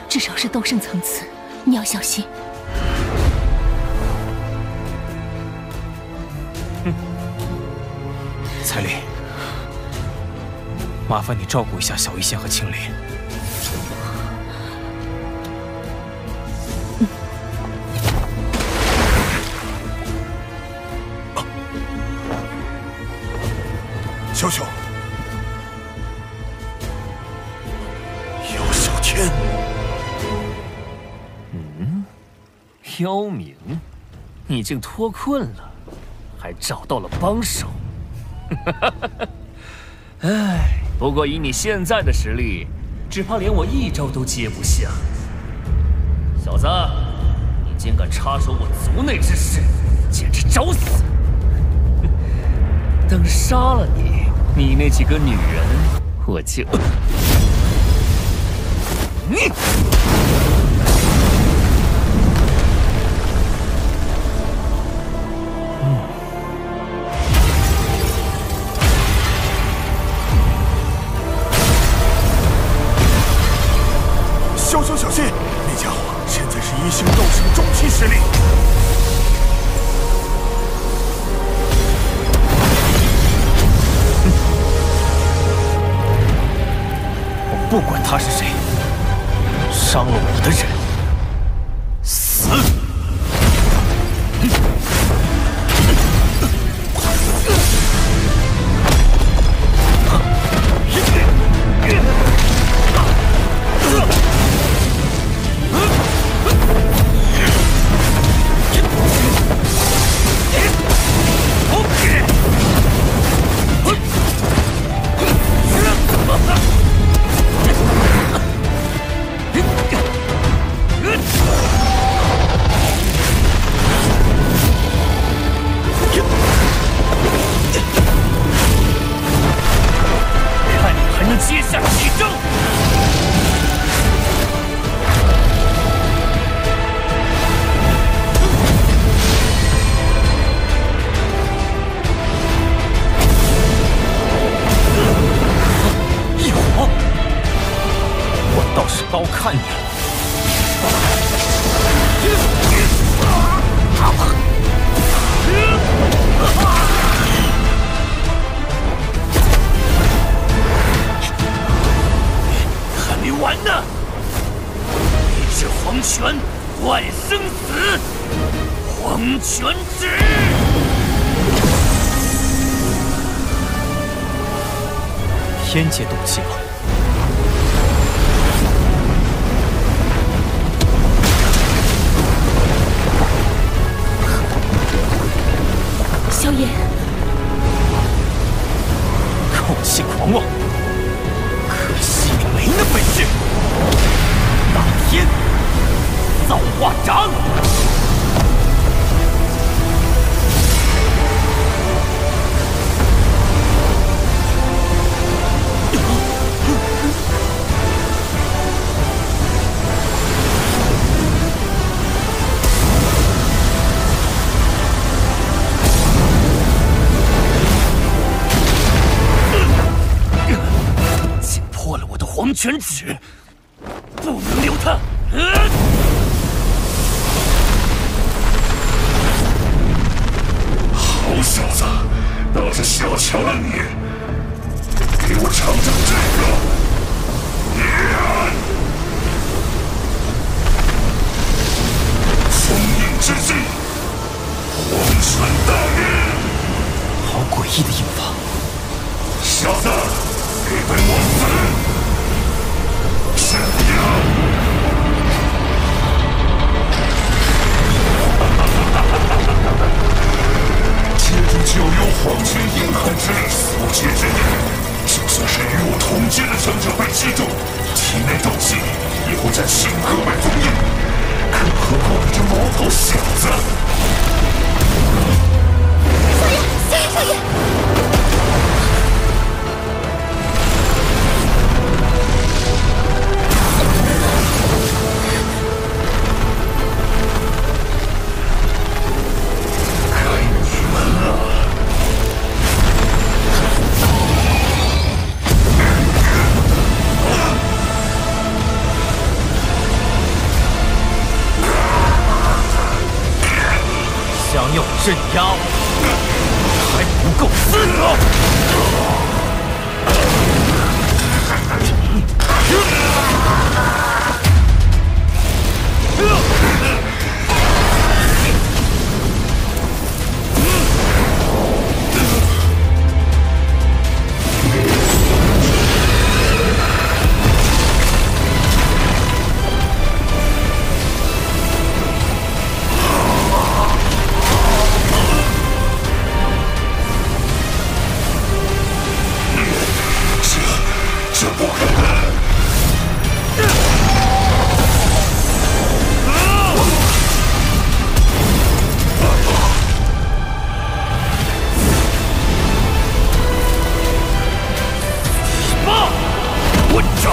至少是斗圣层次，你要小心。彩礼，麻烦你照顾一下小医仙和青灵。小小，姚小天，刁民，你竟脱困了，还找到了帮手。唉，不过以你现在的实力，只怕连我一招都接不下。小子，你竟敢插手我族内之事，简直找死！等杀了你，你那几个女人，我就……你。萧萧小心，那家伙现在是一星斗圣中期实力。我不管他是谁，伤了我的人，死！接下几招！异火，我倒是高看你了。完呢！一指黄泉，万生死，黄泉指。天阶斗气吧。萧炎，口气狂妄。可惜你没那本事！大天造化掌！竟破了我的黄泉指！不能留他！好小子，倒是小瞧了你！给我尝尝这个！封印之际，黄泉大灭！好诡异的印法！小子，给本我死！这样。借助九幽黄泉阴寒之力，无解之力，就算是与我同阶的强者被击中，体内斗气也会在顷刻被封印。更何况你这毛头小子！少爷，少爷！镇压我，还不够资格！这不可能！混账！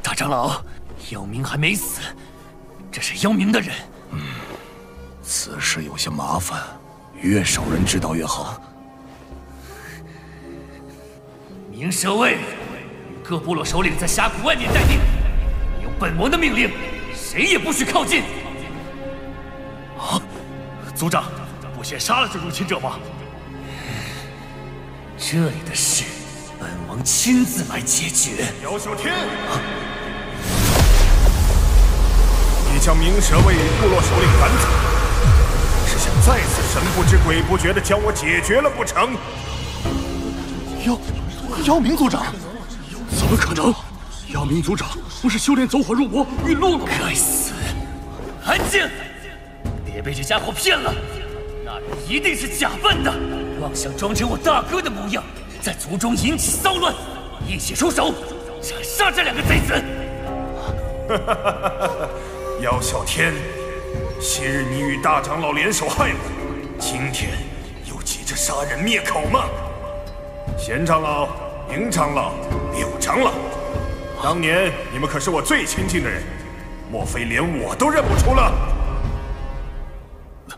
大长老，妖明还没死，这是妖明的人。此事有些麻烦，越少人知道越好。明蛇卫与各部落首领在峡谷外面待命，有本王的命令，谁也不许靠近。啊，族长，不先杀了这入侵者吗？这里的事，本王亲自来解决。姚小天，你将明蛇卫与部落首领赶走，是想再次神不知鬼不觉地将我解决了不成？妖明族长，怎么可能？妖明族长不是修炼走火入魔陨落了吗？该死！安静！别被这家伙骗了，那人一定是假扮的，妄想装成我大哥的模样，在族中引起骚乱，一起出手斩杀这两个贼子！姚小天，昔日你与大长老联手害我，今天又急着杀人灭口吗？贤长老、明长老、柳长老，当年你们可是我最亲近的人，莫非连我都认不出了？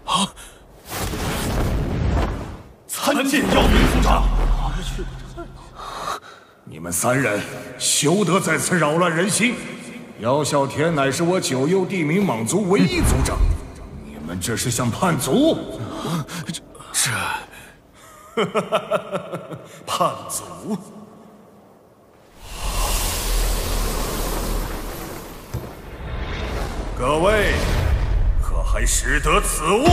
啊！参见妖明族长。你们三人休得再次扰乱人心。姚小天乃是我九幽地冥蟒族唯一族长，你们这是想叛族？这叛族？各位，可还识得此物？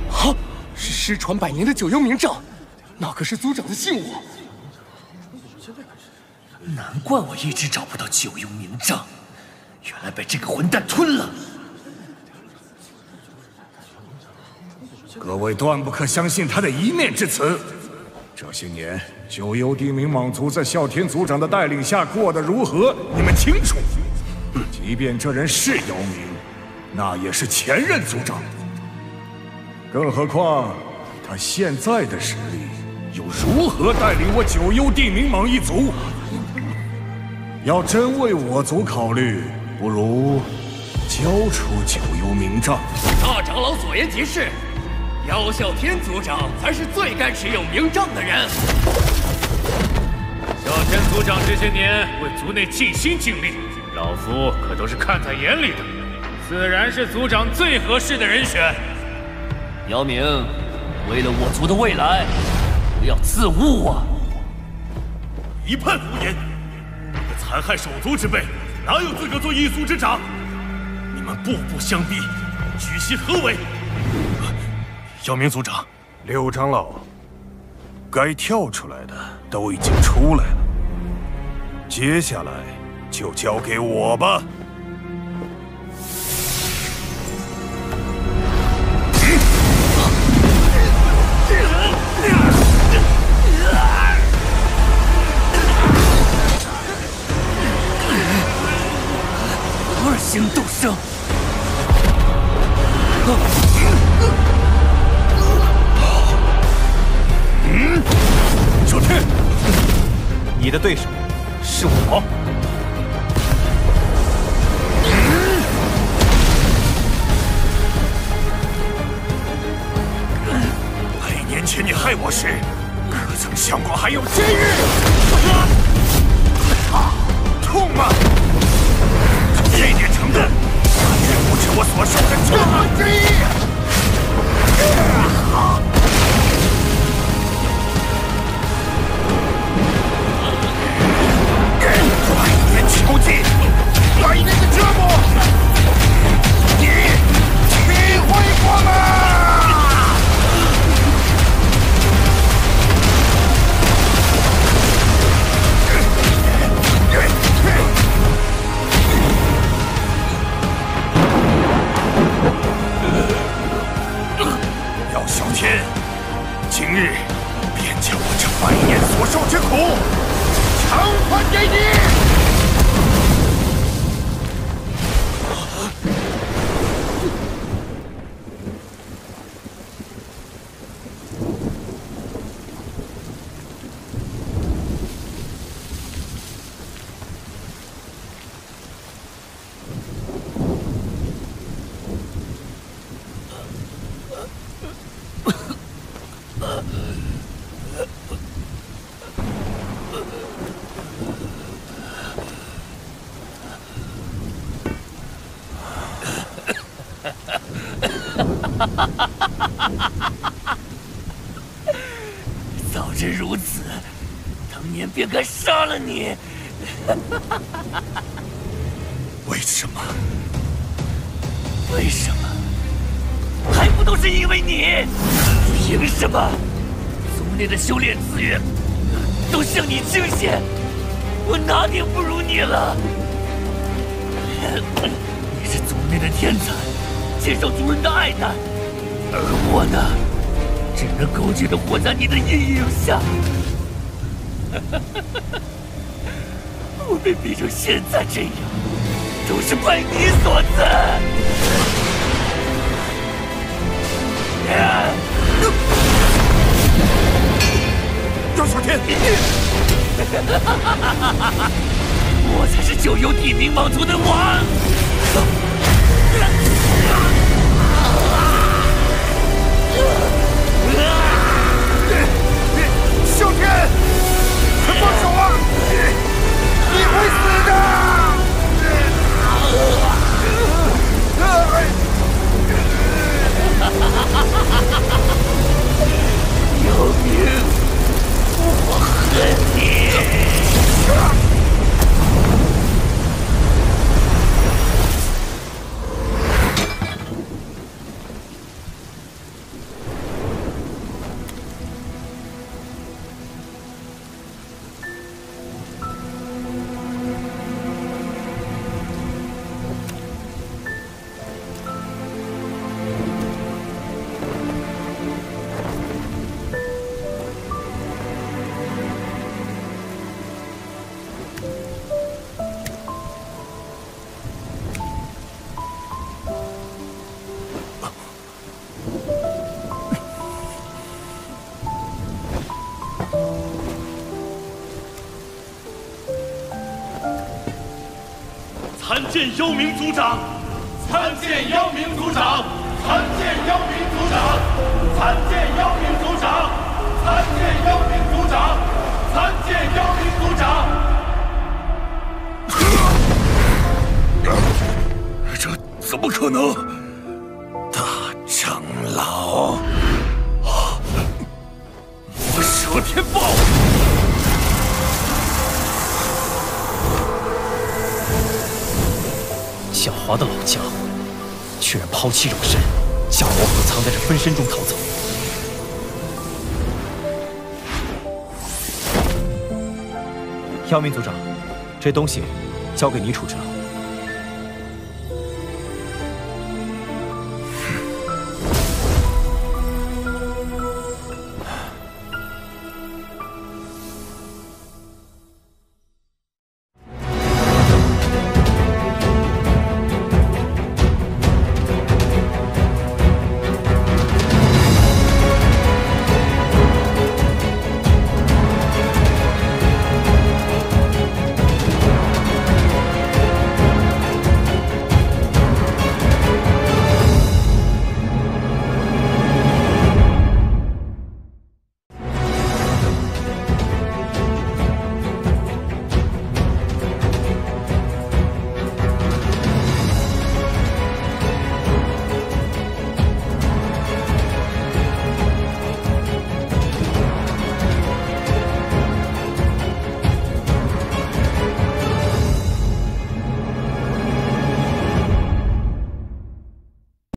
啊！是失传百年的九幽冥杖，那可是族长的信物。难怪我一直找不到九幽冥杖，原来被这个混蛋吞了。各位断不可相信他的一面之词。这些年，九幽地冥蟒族在啸天族长的带领下过得如何，你们清楚。即便这人是妖冥，那也是前任族长。更何况，他现在的实力，又如何带领我九幽地冥蟒一族？要真为我族考虑，不如交出九幽冥杖。大长老所言极是，姚啸天族长才是最该持有冥杖的人。啸天族长这些年为族内尽心尽力，老夫可都是看在眼里的，自然是族长最合适的人选。姚明，为了我族的未来，不要自误啊！一派胡言！残害手足之辈，哪有资格做一族之长？你们步步相逼，居心何为？姚明族长，柳长老，该跳出来的都已经出来了，接下来就交给我吧。二星斗圣，小天，你的对手是我。100年前你害我时，可曾想过还有监狱？痛吗？这点成本，远不止我所受的10分之一。100年囚禁，100年的折磨，你体会过吗？姚小天，今日便将我这100年所受之苦偿还给你。早知如此，当年便该杀了你。为什么？为什么？还不都是因为你？凭什么？族内的修炼资源都胜你清闲，我哪点不如你了？你是族内的天才，深受族人的爱戴，而我呢，只能苟且地活在你的阴影下。我被逼成现在这样，都是拜你所赐。姚小天，我才是九幽地冥蟒族的王。小天，快放手啊！你会死的！幽冥，我恨你！参见幽冥族长！参见幽冥族长！参见幽冥族长！参见幽冥族长！参见幽冥族长！参见幽冥族长！这怎么可能？大长老，魔蛇天豹！狡猾的老家伙，居然抛弃肉身，将魔核藏在这分身中逃走。姚明族长，这东西交给你处置了。